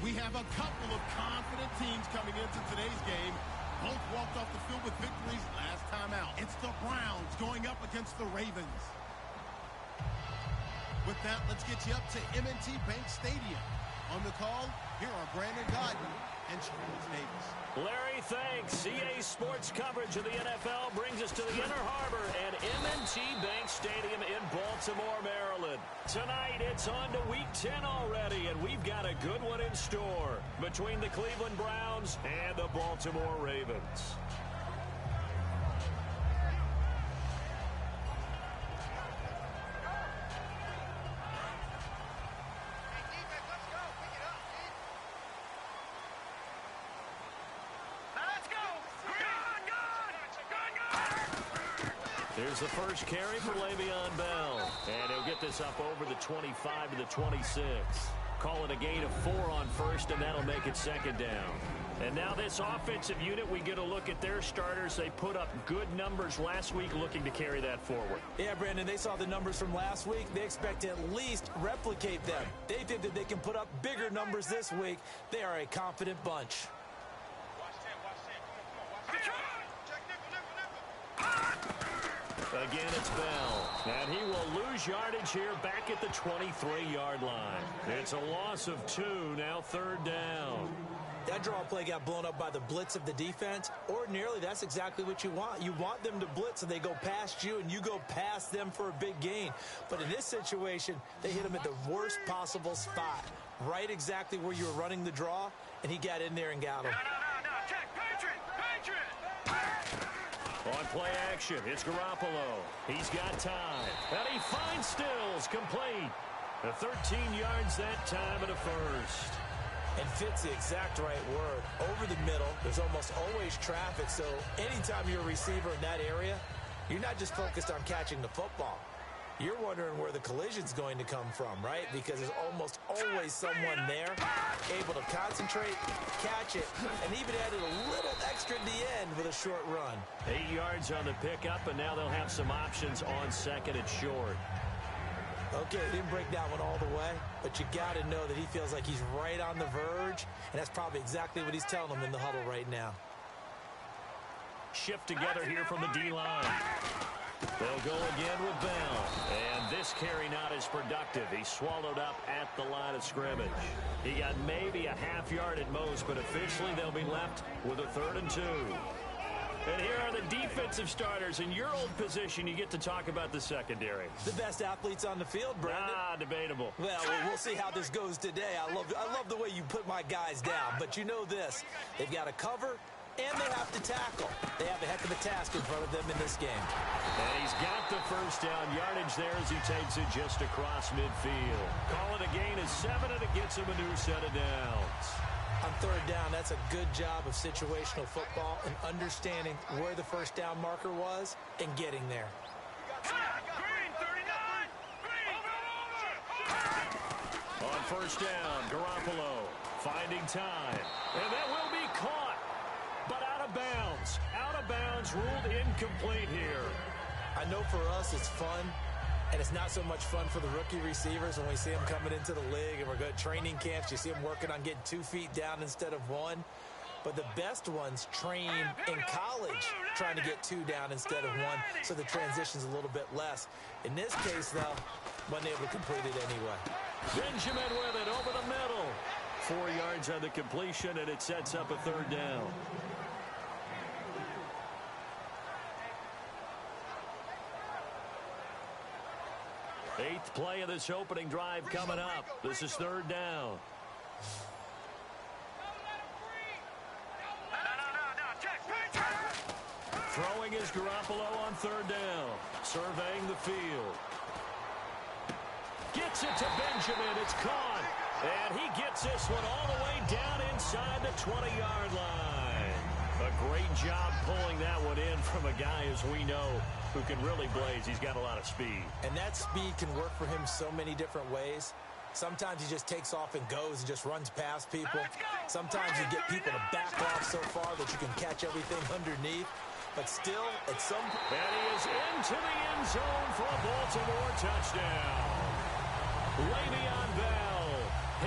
We have a couple of confident teams coming into today's game. Both walked off the field with victories last time out. It's the Browns going up against the Ravens. With that, let's get you up to M&T Bank Stadium. On the call, here are Brandon Godden and Charles Davis. Larry, thanks. EA Sports coverage of the NFL brings us to the Inner Harbor and M&T Bank Stadium in Baltimore, Maryland. Tonight, it's on to Week 10 already, and we've got a good one in store between the Cleveland Browns and the Baltimore Ravens. Here's the first carry for Le'Veon Bell. And he'll get this up over the 25 to the 26. Call it a gain of 4 on first, and that'll make it second down. And now this offensive unit, we get a look at their starters. They put up good numbers last week, looking to carry that forward. Yeah, Brandon, they saw the numbers from last week. They expect to at least replicate them. They think that they can put up bigger numbers this week. They are a confident bunch. Again, it's Bell. And he will lose yardage here back at the 23-yard line. It's a loss of 2, now third down. That draw play got blown up by the blitz of the defense. Ordinarily, that's exactly what you want. You want them to blitz, and they go past you, and you go past them for a big gain. But in this situation, they hit him at the worst possible spot, right exactly where you were running the draw, and he got in there and got him. No. Check. Patriot. On play action, it's Garoppolo. He's got time. And he finds Stills, complete. 13 yards that time and a first. And fits the exact right word. Over the middle, there's almost always traffic, so anytime you're a receiver in that area, you're not just focused on catching the football. You're wondering where the collision's going to come from, right? Because there's almost always someone there able to concentrate, catch it, and even added a little extra at the end with a short run. 8 yards on the pickup, and now they'll have some options on second and short. Okay, didn't break that one all the way, but you got to know that he feels like he's right on the verge, and that's probably exactly what he's telling them in the huddle right now. Shift together here from the D-line. They'll go again with Bell. And this carry not as productive. He swallowed up at the line of scrimmage. He got maybe a half yard at most, but officially they'll be left with a 3rd and 2. And here are the defensive starters. In your old position, you get to talk about the secondary. The best athletes on the field, Brandon. Debatable. Well, we'll see how this goes today. I love the way you put my guys down. But you know this. They've got to cover, and they have to tackle. They have a heck of a task in front of them in this game. And he's got the first down yardage there as he takes it just across midfield. Call it a gain of 7, and it gets him a new set of downs. On 3rd down, that's a good job of situational football and understanding where the first down marker was and getting there. Green 39. Green. Over. On first down, Garoppolo finding time. And that will be caught. But out of bounds. Out of bounds, ruled incomplete here. I know for us it's fun, and it's not so much fun for the rookie receivers when we see them coming into the league and we're going to training camps. You see them working on getting 2 feet down instead of 1. But the best ones train in college trying to get 2 down instead of 1, so the transition's a little bit less. In this case, though, wasn't able to complete it anyway. Benjamin with it over the middle. 4 yards on the completion, and it sets up a 3rd down. Eighth play of this opening drive coming up. This is 3rd down. No. Check. Throwing is Garoppolo on 3rd down. Surveying the field. Gets it to Benjamin. It's caught. And he gets this one all the way down inside the 20-yard line. A great job pulling that one in from a guy, as we know, who can really blaze. He's got a lot of speed. And that speed can work for him so many different ways. Sometimes he just takes off and goes and just runs past people. Sometimes you get people to back off so far that you can catch everything underneath. But still, at some point... And he is into the end zone for a Baltimore touchdown. Le'Veon Bell,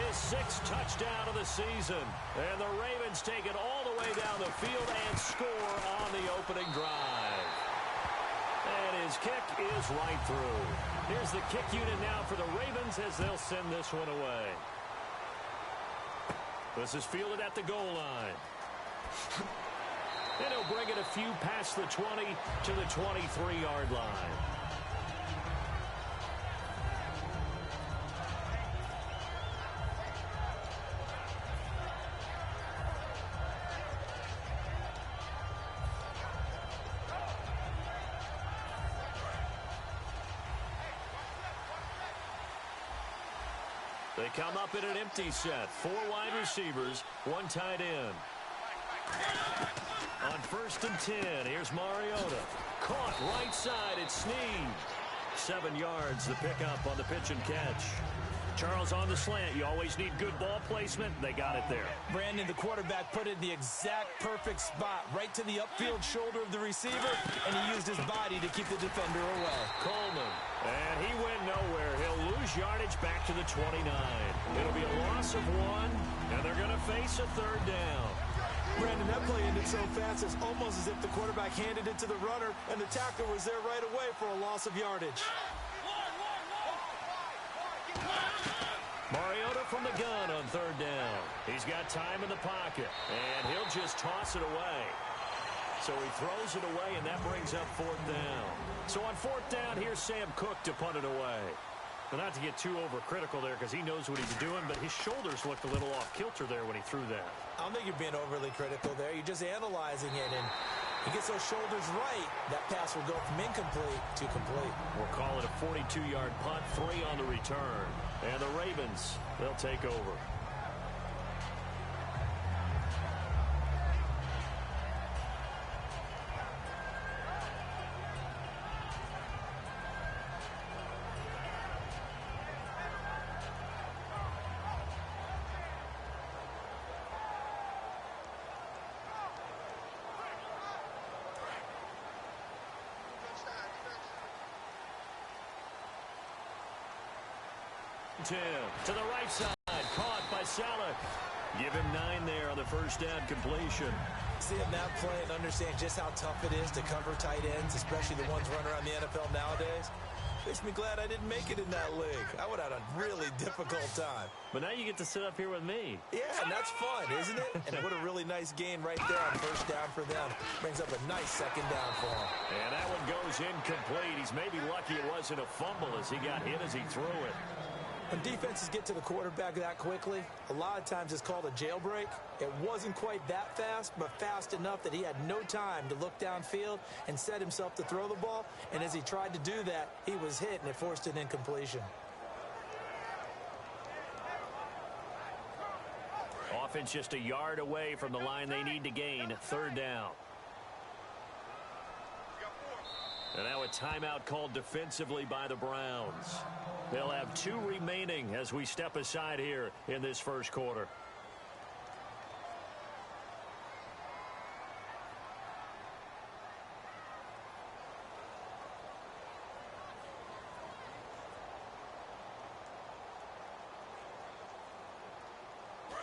his 6th touchdown of the season. And the Ravens take it all the way down the field and score on the opening drive. And his kick is right through. Here's the kick unit now for the Ravens as they'll send this one away. This is fielded at the goal line. And he'll bring it a few past the 20 to the 23-yard line. They come up in an empty set. 4 wide receivers, 1 tight end. On 1st and 10, here's Mariota. Caught right side, it's Snead. 7 yards, the pickup on the pitch and catch. Charles on the slant. You always need good ball placement. They got it there. Brandon, the quarterback, put it in the exact perfect spot, right to the upfield shoulder of the receiver, and he used his body to keep the defender away. Coleman, and he went nowhere. He'll lose yardage back to the 29. It'll be a loss of 1, and they're going to face a 3rd down. Brandon, that play ended so fast, it's almost as if the quarterback handed it to the runner, and the tackler was there right away for a loss of yardage. Mariota from the gun on 3rd down. He's got time in the pocket, and he'll just toss it away. So he throws it away, and that brings up 4th down. So on 4th down, here's Sam Cook to punt it away. But not to get too overcritical there because he knows what he's doing, but his shoulders looked a little off kilter there when he threw that. I don't think you're being overly critical there. You're just analyzing it, and he gets those shoulders right. That pass will go from incomplete to complete. We'll call it a 42-yard punt, 3 on the return. And the Ravens, they'll take over. To the right side, caught by Saleh. Give him 9 there on the 1st down completion. Seeing that play and understand just how tough it is to cover tight ends, especially the ones running around the NFL nowadays, makes me glad I didn't make it in that league. I would have had a really difficult time. But now you get to sit up here with me. Yeah, and that's fun, isn't it? And what a really nice gain right there on 1st down for them. Brings up a nice 2nd down for him. And that one goes incomplete. He's maybe lucky it wasn't a fumble as he got hit as he threw it. When defenses get to the quarterback that quickly, a lot of times it's called a jailbreak. It wasn't quite that fast, but fast enough that he had no time to look downfield and set himself to throw the ball. And as he tried to do that, he was hit, and it forced an incompletion. Offense just a yard away from the line they need to gain. 3rd down. And now a timeout called defensively by the Browns. They'll have 2 remaining as we step aside here in this 1st quarter.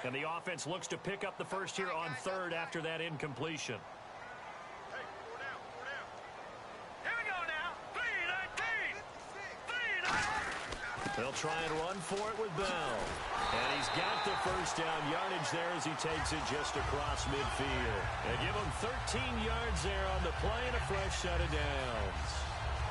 And the offense looks to pick up the first here on 3rd after that incompletion. They'll try and run for it with Bell. And he's got the 1st down yardage there as he takes it just across midfield. And give him 13 yards there on the play and a fresh set of downs.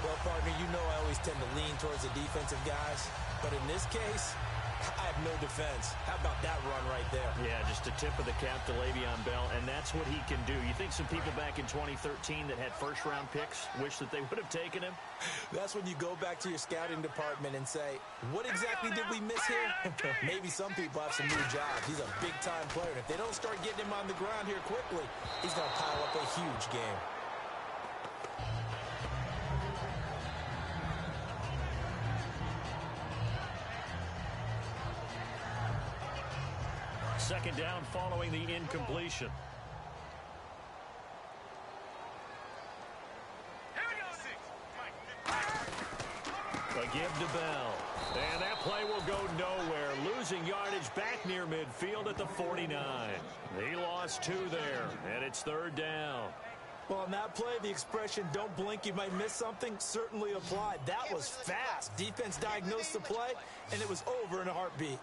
Well, partner, you know I always tend to lean towards the defensive guys. But in this case, I have no defense. How about that run right there? Yeah, just a tip of the cap to Le'Veon Bell, and that's what he can do. You think some people back in 2013 that had 1st-round picks wish that they would have taken him? That's when you go back to your scouting department and say, what exactly did we miss here? Maybe some people have some new jobs. He's a big-time player, and if they don't start getting him on the ground here quickly, he's going to pile up a huge game. Second down following the incompletion. A give to Bell. And that play will go nowhere. Losing yardage back near midfield at the 49. He lost 2 there, and it's 3rd down. Well, on that play, the expression, don't blink, you might miss something, certainly applied. That was fast. Defense diagnosed the play, and it was over in a heartbeat.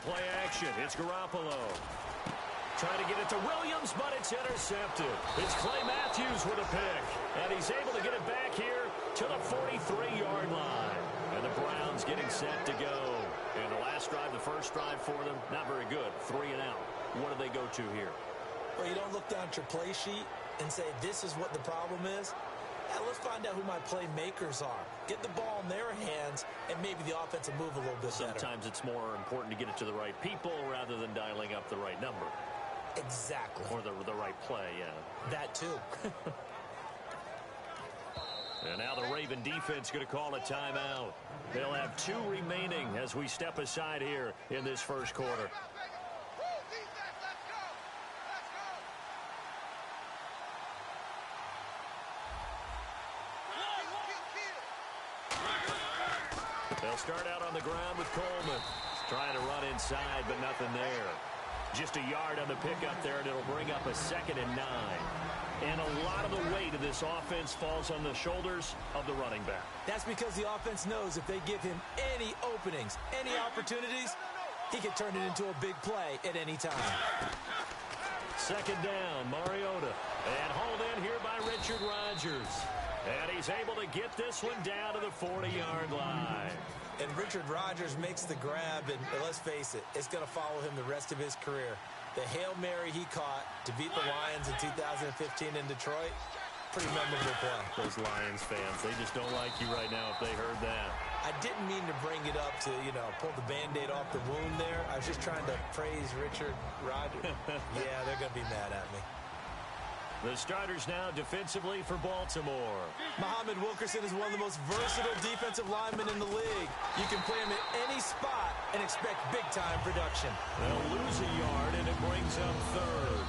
play action. It's Garoppolo. Trying to get it to Williams, but it's intercepted. It's Clay Matthews with a pick. And he's able to get it back here to the 43-yard line. And the Browns getting set to go. And the last drive, the first drive for them, not very good. 3 and out. What do they go to here? Well, you don't look down at your play sheet and say, this is what the problem is. Let's find out who my playmakers are. Get the ball in their hands, and maybe the offense will move a little bit better. Sometimes it's more important to get it to the right people rather than dialing up the right number. Exactly. Or the right play, yeah. That too. And now the Raven defense going to call a timeout. They'll have 2 remaining as we step aside here in this first quarter. They'll start out on the ground with Coleman. Trying to run inside, but nothing there. Just a yard on the pickup there, and it'll bring up a 2nd and 9. And a lot of the weight of this offense falls on the shoulders of the running back. That's because the offense knows if they give him any openings, any opportunities, he can turn it into a big play at any time. 2nd down, Mariota. And hauled in here by Richard Rodgers. And he's able to get this one down to the 40-yard line. And Richard Rodgers makes the grab, and let's face it, it's going to follow him the rest of his career. The Hail Mary he caught to beat the Lions in 2015 in Detroit, pretty memorable play. Those Lions fans, they just don't like you right now if they heard that. I didn't mean to bring it up to, pull the Band-Aid off the wound there. I was just trying to praise Richard Rodgers. Yeah, they're going to be mad at me. The starters now defensively for Baltimore. Muhammad Wilkerson is one of the most versatile defensive linemen in the league. You can play him at any spot and expect big-time production. They'll lose a yard, and it brings up 3rd.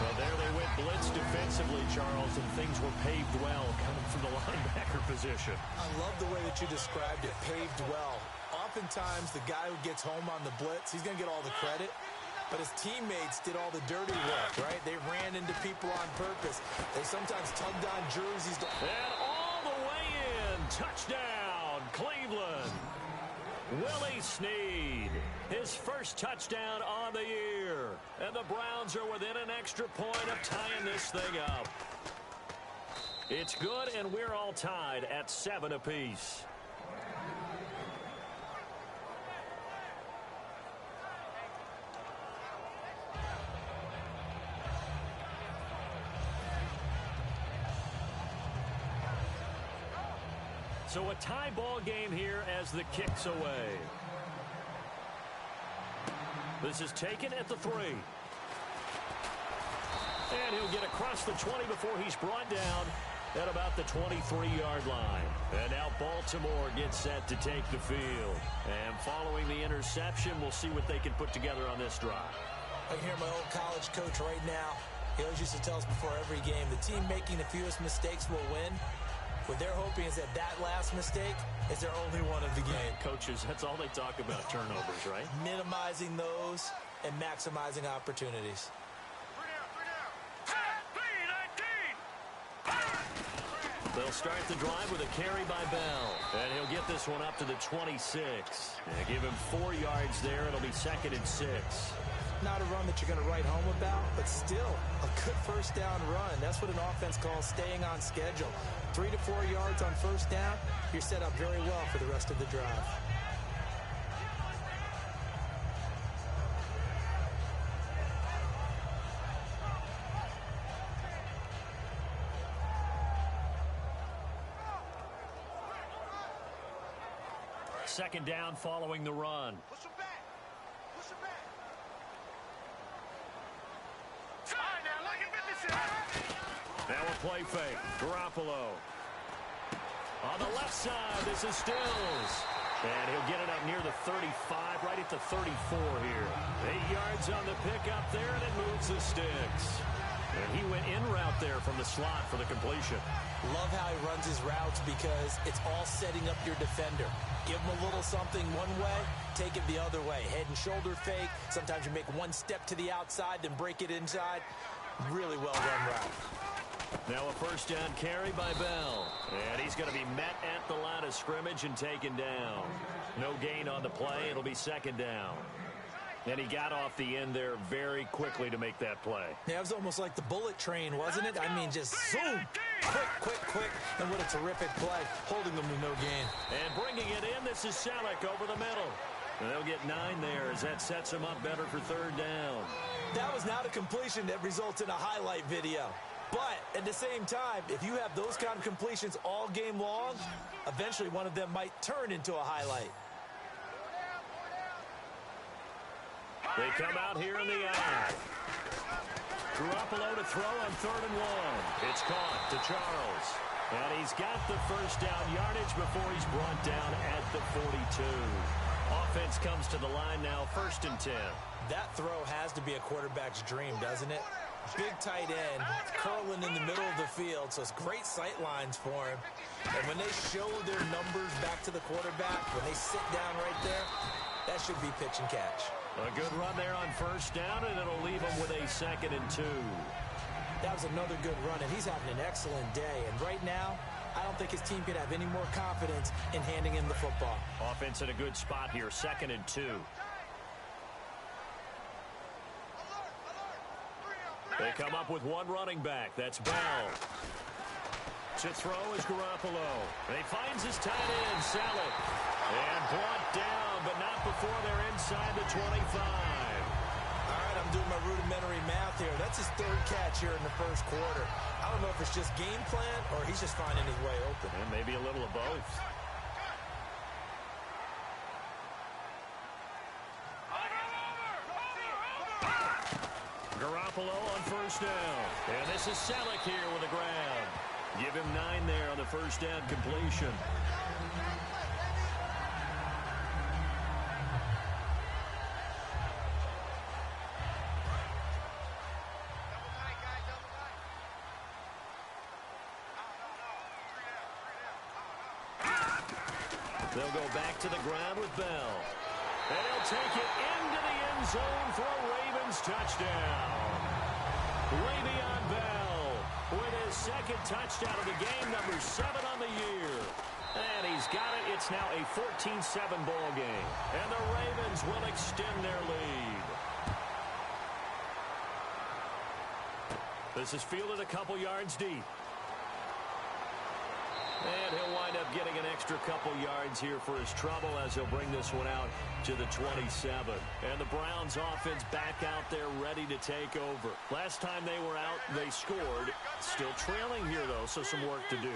Well, there they went blitz defensively, Charles, and things were paved well coming from the linebacker position. I love the way that you described it, paved well. Oftentimes, the guy who gets home on the blitz, he's going to get all the credit. But his teammates did all the dirty work, right? They ran into people on purpose. They sometimes tugged on jerseys. And all the way in. Touchdown, Cleveland. Willie Snead, his first touchdown on the year. And the Browns are within an extra point of tying this thing up. It's good, and we're all tied at 7 apiece. So a tie ball game here as the kick's away. This is taken at the 3. And he'll get across the 20 before he's brought down at about the 23-yard line. And now Baltimore gets set to take the field. And following the interception, we'll see what they can put together on this drive. I can hear my old college coach right now. He always used to tell us before every game, the team making the fewest mistakes will win. What they're hoping is that last mistake is their only one of the game. Coaches, that's all they talk about, turnovers, right? Minimizing those and maximizing opportunities. They'll start the drive with a carry by Bell. And he'll get this one up to the 26. And give him 4 yards there. It'll be 2nd and 6. Not a run that you're going to write home about, but still a good first down run. That's what an offense calls staying on schedule. 3 to 4 yards on first down, you're set up very well for the rest of the drive. Second down following the run. Push him back. Push him back. Now a play fake. Garoppolo. On the left side, this is Stills. And he'll get it up near the 35, right at the 34 here. 8 yards on the pickup there, and it moves the sticks. And he went in route there from the slot for the completion. Love how he runs his routes because it's all setting up your defender. Give him a little something one way, take it the other way. Head and shoulder fake. Sometimes you make one step to the outside, then break it inside. Really well run route. Now a first down carry by Bell. And he's going to be met at the line of scrimmage and taken down. No gain on the play. It'll be second down. And he got off the end there very quickly to make that play. Yeah, it was almost like the bullet train, wasn't it? I mean, just zoom, quick, and what a terrific play, holding them to no gain. And bringing it in, this is Selleck over the middle. And they'll get 9 there as that sets them up better for 3rd down. That was not a completion that results in a highlight video. But at the same time, if you have those kind of completions all game long, eventually one of them might turn into a highlight. They come out here in the eye. Garoppolo to throw on 3rd and 1. It's caught to Charles. And he's got the first down yardage before he's brought down at the 42. Offense comes to the line now, 1st and 10. That throw has to be a quarterback's dream, doesn't it? Big tight end, curling in the middle of the field, so it's great sight lines for him. And when they show their numbers back to the quarterback, when they sit down right there, that should be pitch and catch. A good run there on 1st down, and it'll leave him with a 2nd and 2. That was another good run, and he's having an excellent day. And right now, I don't think his team can have any more confidence in handing him the football. Offense in a good spot here, 2nd and 2. They come up with one running back. That's Bell. To throw is Garoppolo. He finds his tight end, Selleck. And brought down, but not before they're inside the 25. All right, I'm doing my rudimentary math here. That's his 3rd catch here in the 1st quarter. I don't know if it's just game plan or he's just finding his way open. And maybe a little of both. Garoppolo on 1st down. And this is Selleck here with a grab. Give him 9 there on the 1st down completion. They'll go back to the ground with Bell. And he'll take it into the end zone for a Ravens touchdown. Le'Veon Bell with his 2nd touchdown of the game, number 7 on the year. And he's got it. It's now a 14-7 ball game. And the Ravens will extend their lead. This is fielded a couple yards deep. And he'll wind up getting an extra couple yards here for his trouble as he'll bring this one out to the 27. And the Browns offense back out there ready to take over. Last time they were out, they scored. Still trailing here, though, so some work to do.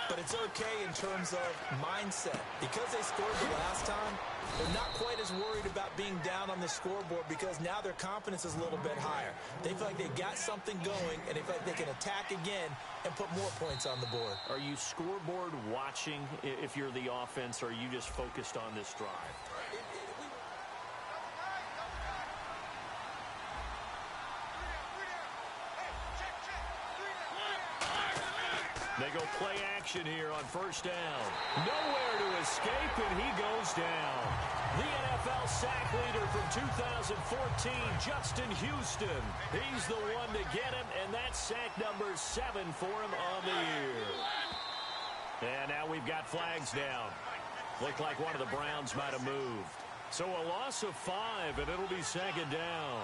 But it's okay in terms of mindset. Because they scored the last time, they're not quite as worried about being down on the scoreboard because now their confidence is a little bit higher. They feel like they've got something going, and they feel like they can attack again and put more points on the board. Are you scoreboard watching if you're the offense, or are you just focused on this drive? They go play action here on 1st down. Nowhere to escape, and he goes down. The NFL sack leader from 2014, Justin Houston. He's the one to get him, and that's sack number 7 for him on the year. And now we've got flags down. Looked like one of the Browns might have moved. So a loss of 5, and it'll be 2nd down.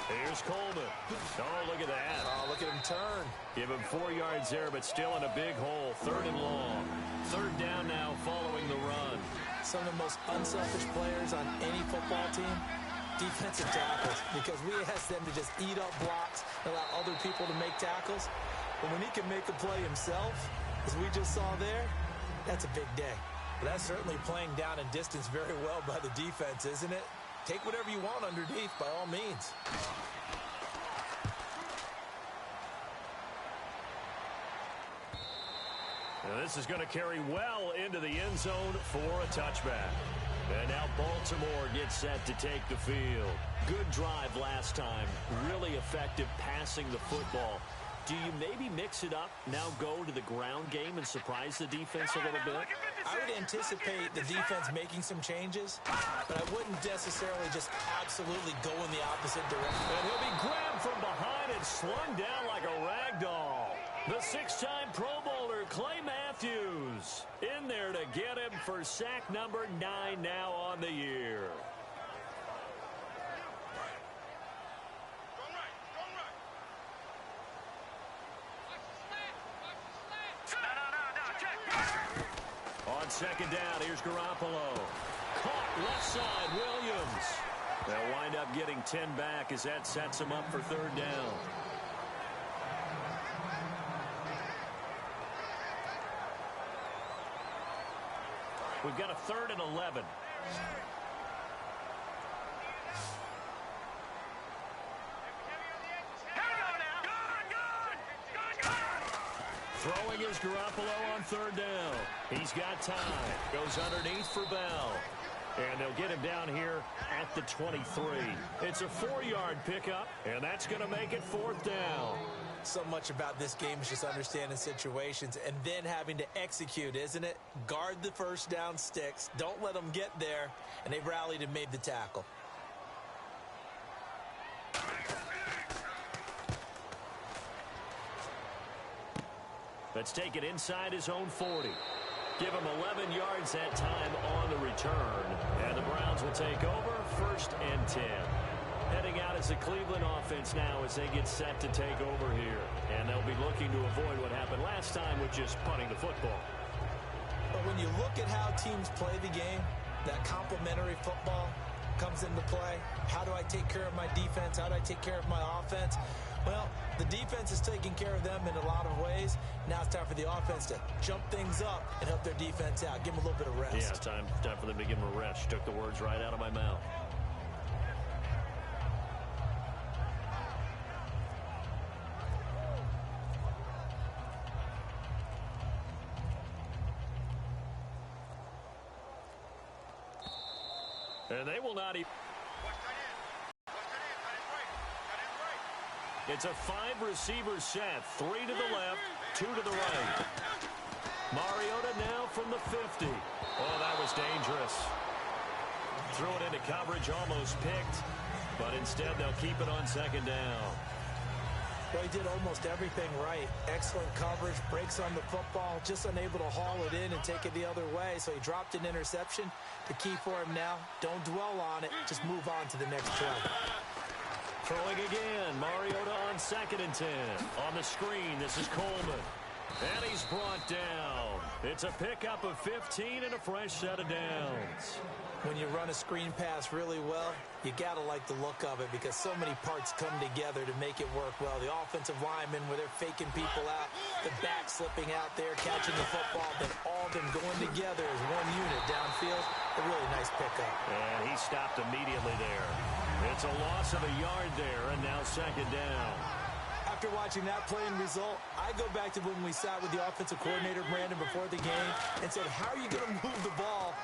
Here's Coleman. Oh, look at that. Oh, look at him turn. Give him 4 yards there, but still in a big hole. 3rd and long. 3rd down now following the run. Some of the most unselfish players on any football team, defensive tackles, because we ask them to just eat up blocks, allow other people to make tackles. But when he can make a play himself, as we just saw there, that's a big day. But that's certainly playing down and distance very well by the defense, isn't it? Take whatever you want underneath, by all means. Now this is going to carry well into the end zone for a touchback. And now Baltimore gets set to take the field. Good drive last time. Really effective passing the football. Do you maybe mix it up, now go to the ground game and surprise the defense a little bit? I would anticipate the defense making some changes, but I wouldn't necessarily just absolutely go in the opposite direction. And he'll be grabbed from behind and slung down like a rag doll. The six-time Pro Bowler, Clay Matthews, in there to get him for sack number 9 now on the year. On second down, here's Garoppolo. Caught left side, Williams. They'll wind up getting 10 back as that sets them up for third down. We've got a 3rd and 11. Throwing is Garoppolo on third down. He's got time. Goes underneath for Bell. And they'll get him down here at the 23. It's a 4-yard pickup, and that's going to make it 4th down. So much about this game is just understanding situations and then having to execute, isn't it? Guard the first down sticks. Don't let them get there. And they rallied and made the tackle. Let's take it inside his own 40. Give him 11 yards that time on the return. And the Browns will take over 1st and 10. Heading out as the Cleveland offense now as they get set to take over here. And they'll be looking to avoid what happened last time with just punting the football. But when you look at how teams play the game, that complementary football comes into play. How do I take care of my defense? How do I take care of my offense? Well, the defense is taking care of them in a lot of ways. Now it's time for the offense to jump things up and help their defense out. Give them a little bit of rest. Yeah, time for them to give them a rest. Took the words right out of my mouth. And they will not even... It's a 5-receiver set. 3 to the left, 2 to the right. Mariota now from the 50. Oh, that was dangerous. Threw it into coverage, almost picked. But instead, they'll keep it on second down. Well, he did almost everything right. Excellent coverage, breaks on the football, just unable to haul it in and take it the other way. So he dropped an interception. The key for him now, don't dwell on it. Just move on to the next play. Throwing again, Mariota on 2nd and 10. On the screen, this is Coleman. And he's brought down. It's a pickup of 15 and a fresh set of downs. When you run a screen pass really well, you got to like the look of it because so many parts come together to make it work well. The offensive linemen, where they're faking people out, the back slipping out there, catching the football, then all of them going together as one unit downfield. A really nice pickup. And he stopped immediately there. It's a loss of a yard there, and now second down. After watching that play and result, I go back to when we sat with the offensive coordinator, Brandon, before the game and said, how are you going to move the ball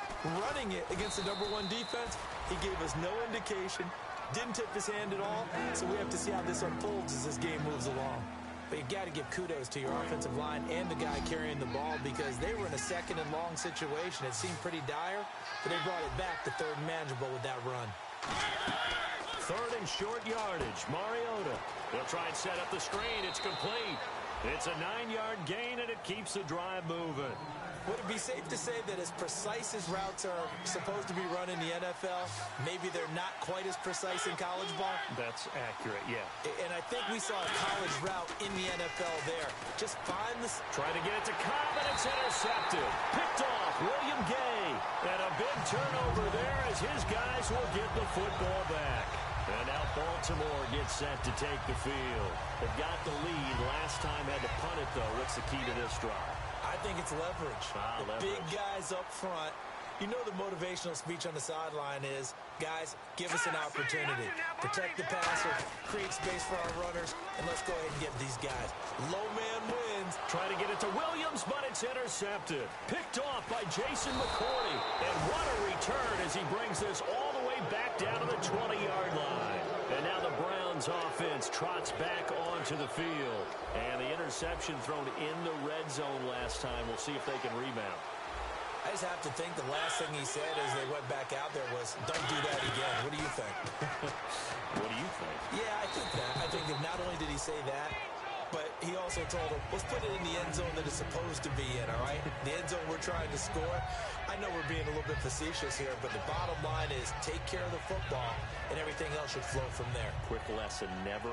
running it against the #1 defense? He gave us no indication, didn't tip his hand at all, so we have to see how this unfolds as this game moves along. But you got to give kudos to your offensive line and the guy carrying the ball because they were in a 2nd and long situation. It seemed pretty dire, but they brought it back to 3rd and manageable with that run. 3rd and short yardage. Mariota. They'll try and set up the screen. It's complete. It's a 9-yard gain, and it keeps the drive moving. Would it be safe to say that as precise as routes are supposed to be run in the NFL, maybe they're not quite as precise in college ball? That's accurate, yeah. And I think we saw a college route in the NFL there. Just find this. Try to get it to Cobb, and it's intercepted. Picked off, William Gay. And a big turnover there as his guys will get the football back. And now Baltimore gets set to take the field. They've got the lead. Last time had to punt it, though. What's the key to this drive? I think it's leverage. Leverage. Big guys up front. You know the motivational speech on the sideline is, guys, give us an opportunity. Protect the passer, create space for our runners, and let's go ahead and get these guys. Low man wins. Trying to get it to Williams, but it's intercepted. Picked off by Jason McCourty. And what a return as he brings this all the way back down to the 20-yard line. And now the Browns offense trots back onto the field. And the interception thrown in the red zone last time. We'll see if they can rebound. I just have to think the last thing he said as they went back out there was, don't do that again. What do you think? What do you think? Yeah, I think that. I think that not only did he say that, but he also official told him, let's put it in the end zone that it's supposed to be in, all right? The end zone we're trying to score. I know we're being a little bit facetious here, but the bottom line is take care of the football, and everything else should flow from there. Quick lesson, never...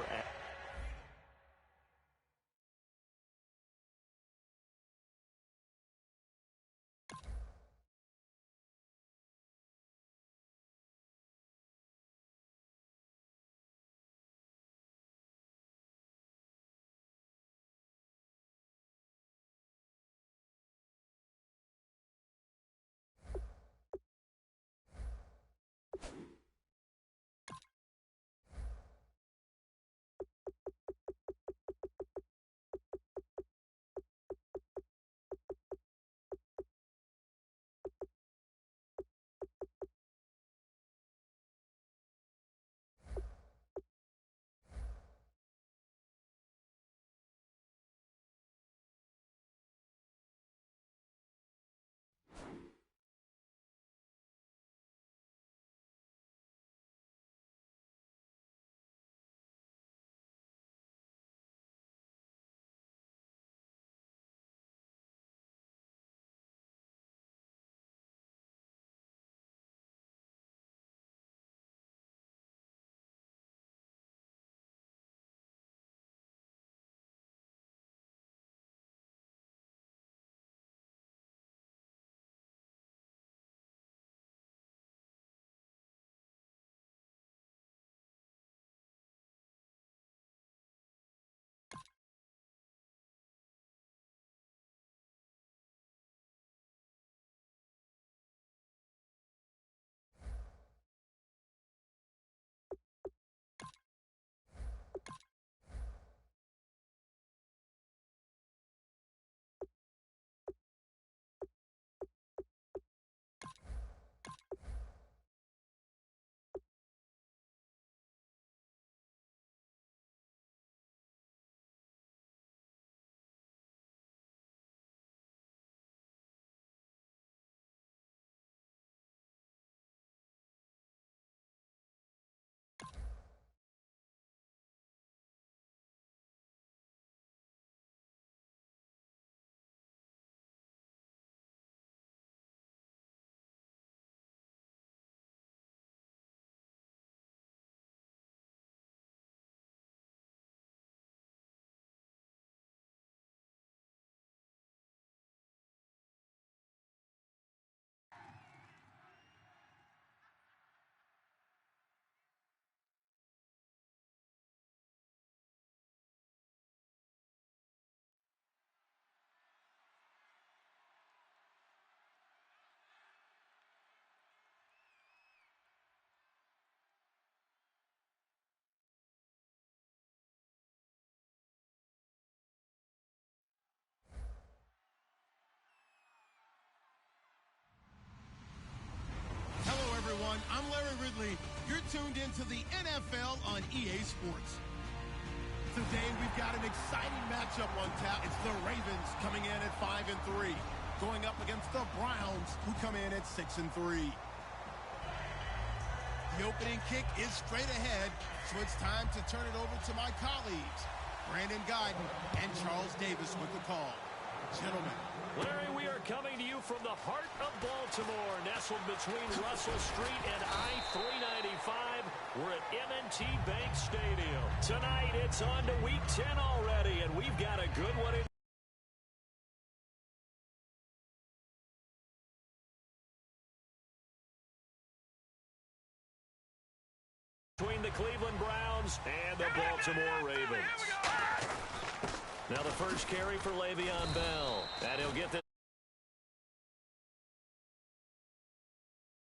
I'm Larry Ridley. You're tuned into the NFL on EA Sports. Today we've got an exciting matchup on tap. It's the Ravens coming in at 5-3, going up against the Browns, who come in at 6-3. The opening kick is straight ahead, so it's time to turn it over to my colleagues, Brandon Guyton and Charles Davis with the call. Gentlemen. Larry, we are coming to you from the heart of Baltimore, nestled between Russell Street and I-395. We're at M&T Bank Stadium. Tonight, it's on to Week 10 already, and we've got a good one in between the Cleveland Browns and the Baltimore Ravens. Now the first carry for Le'Veon Bell, and he'll get this.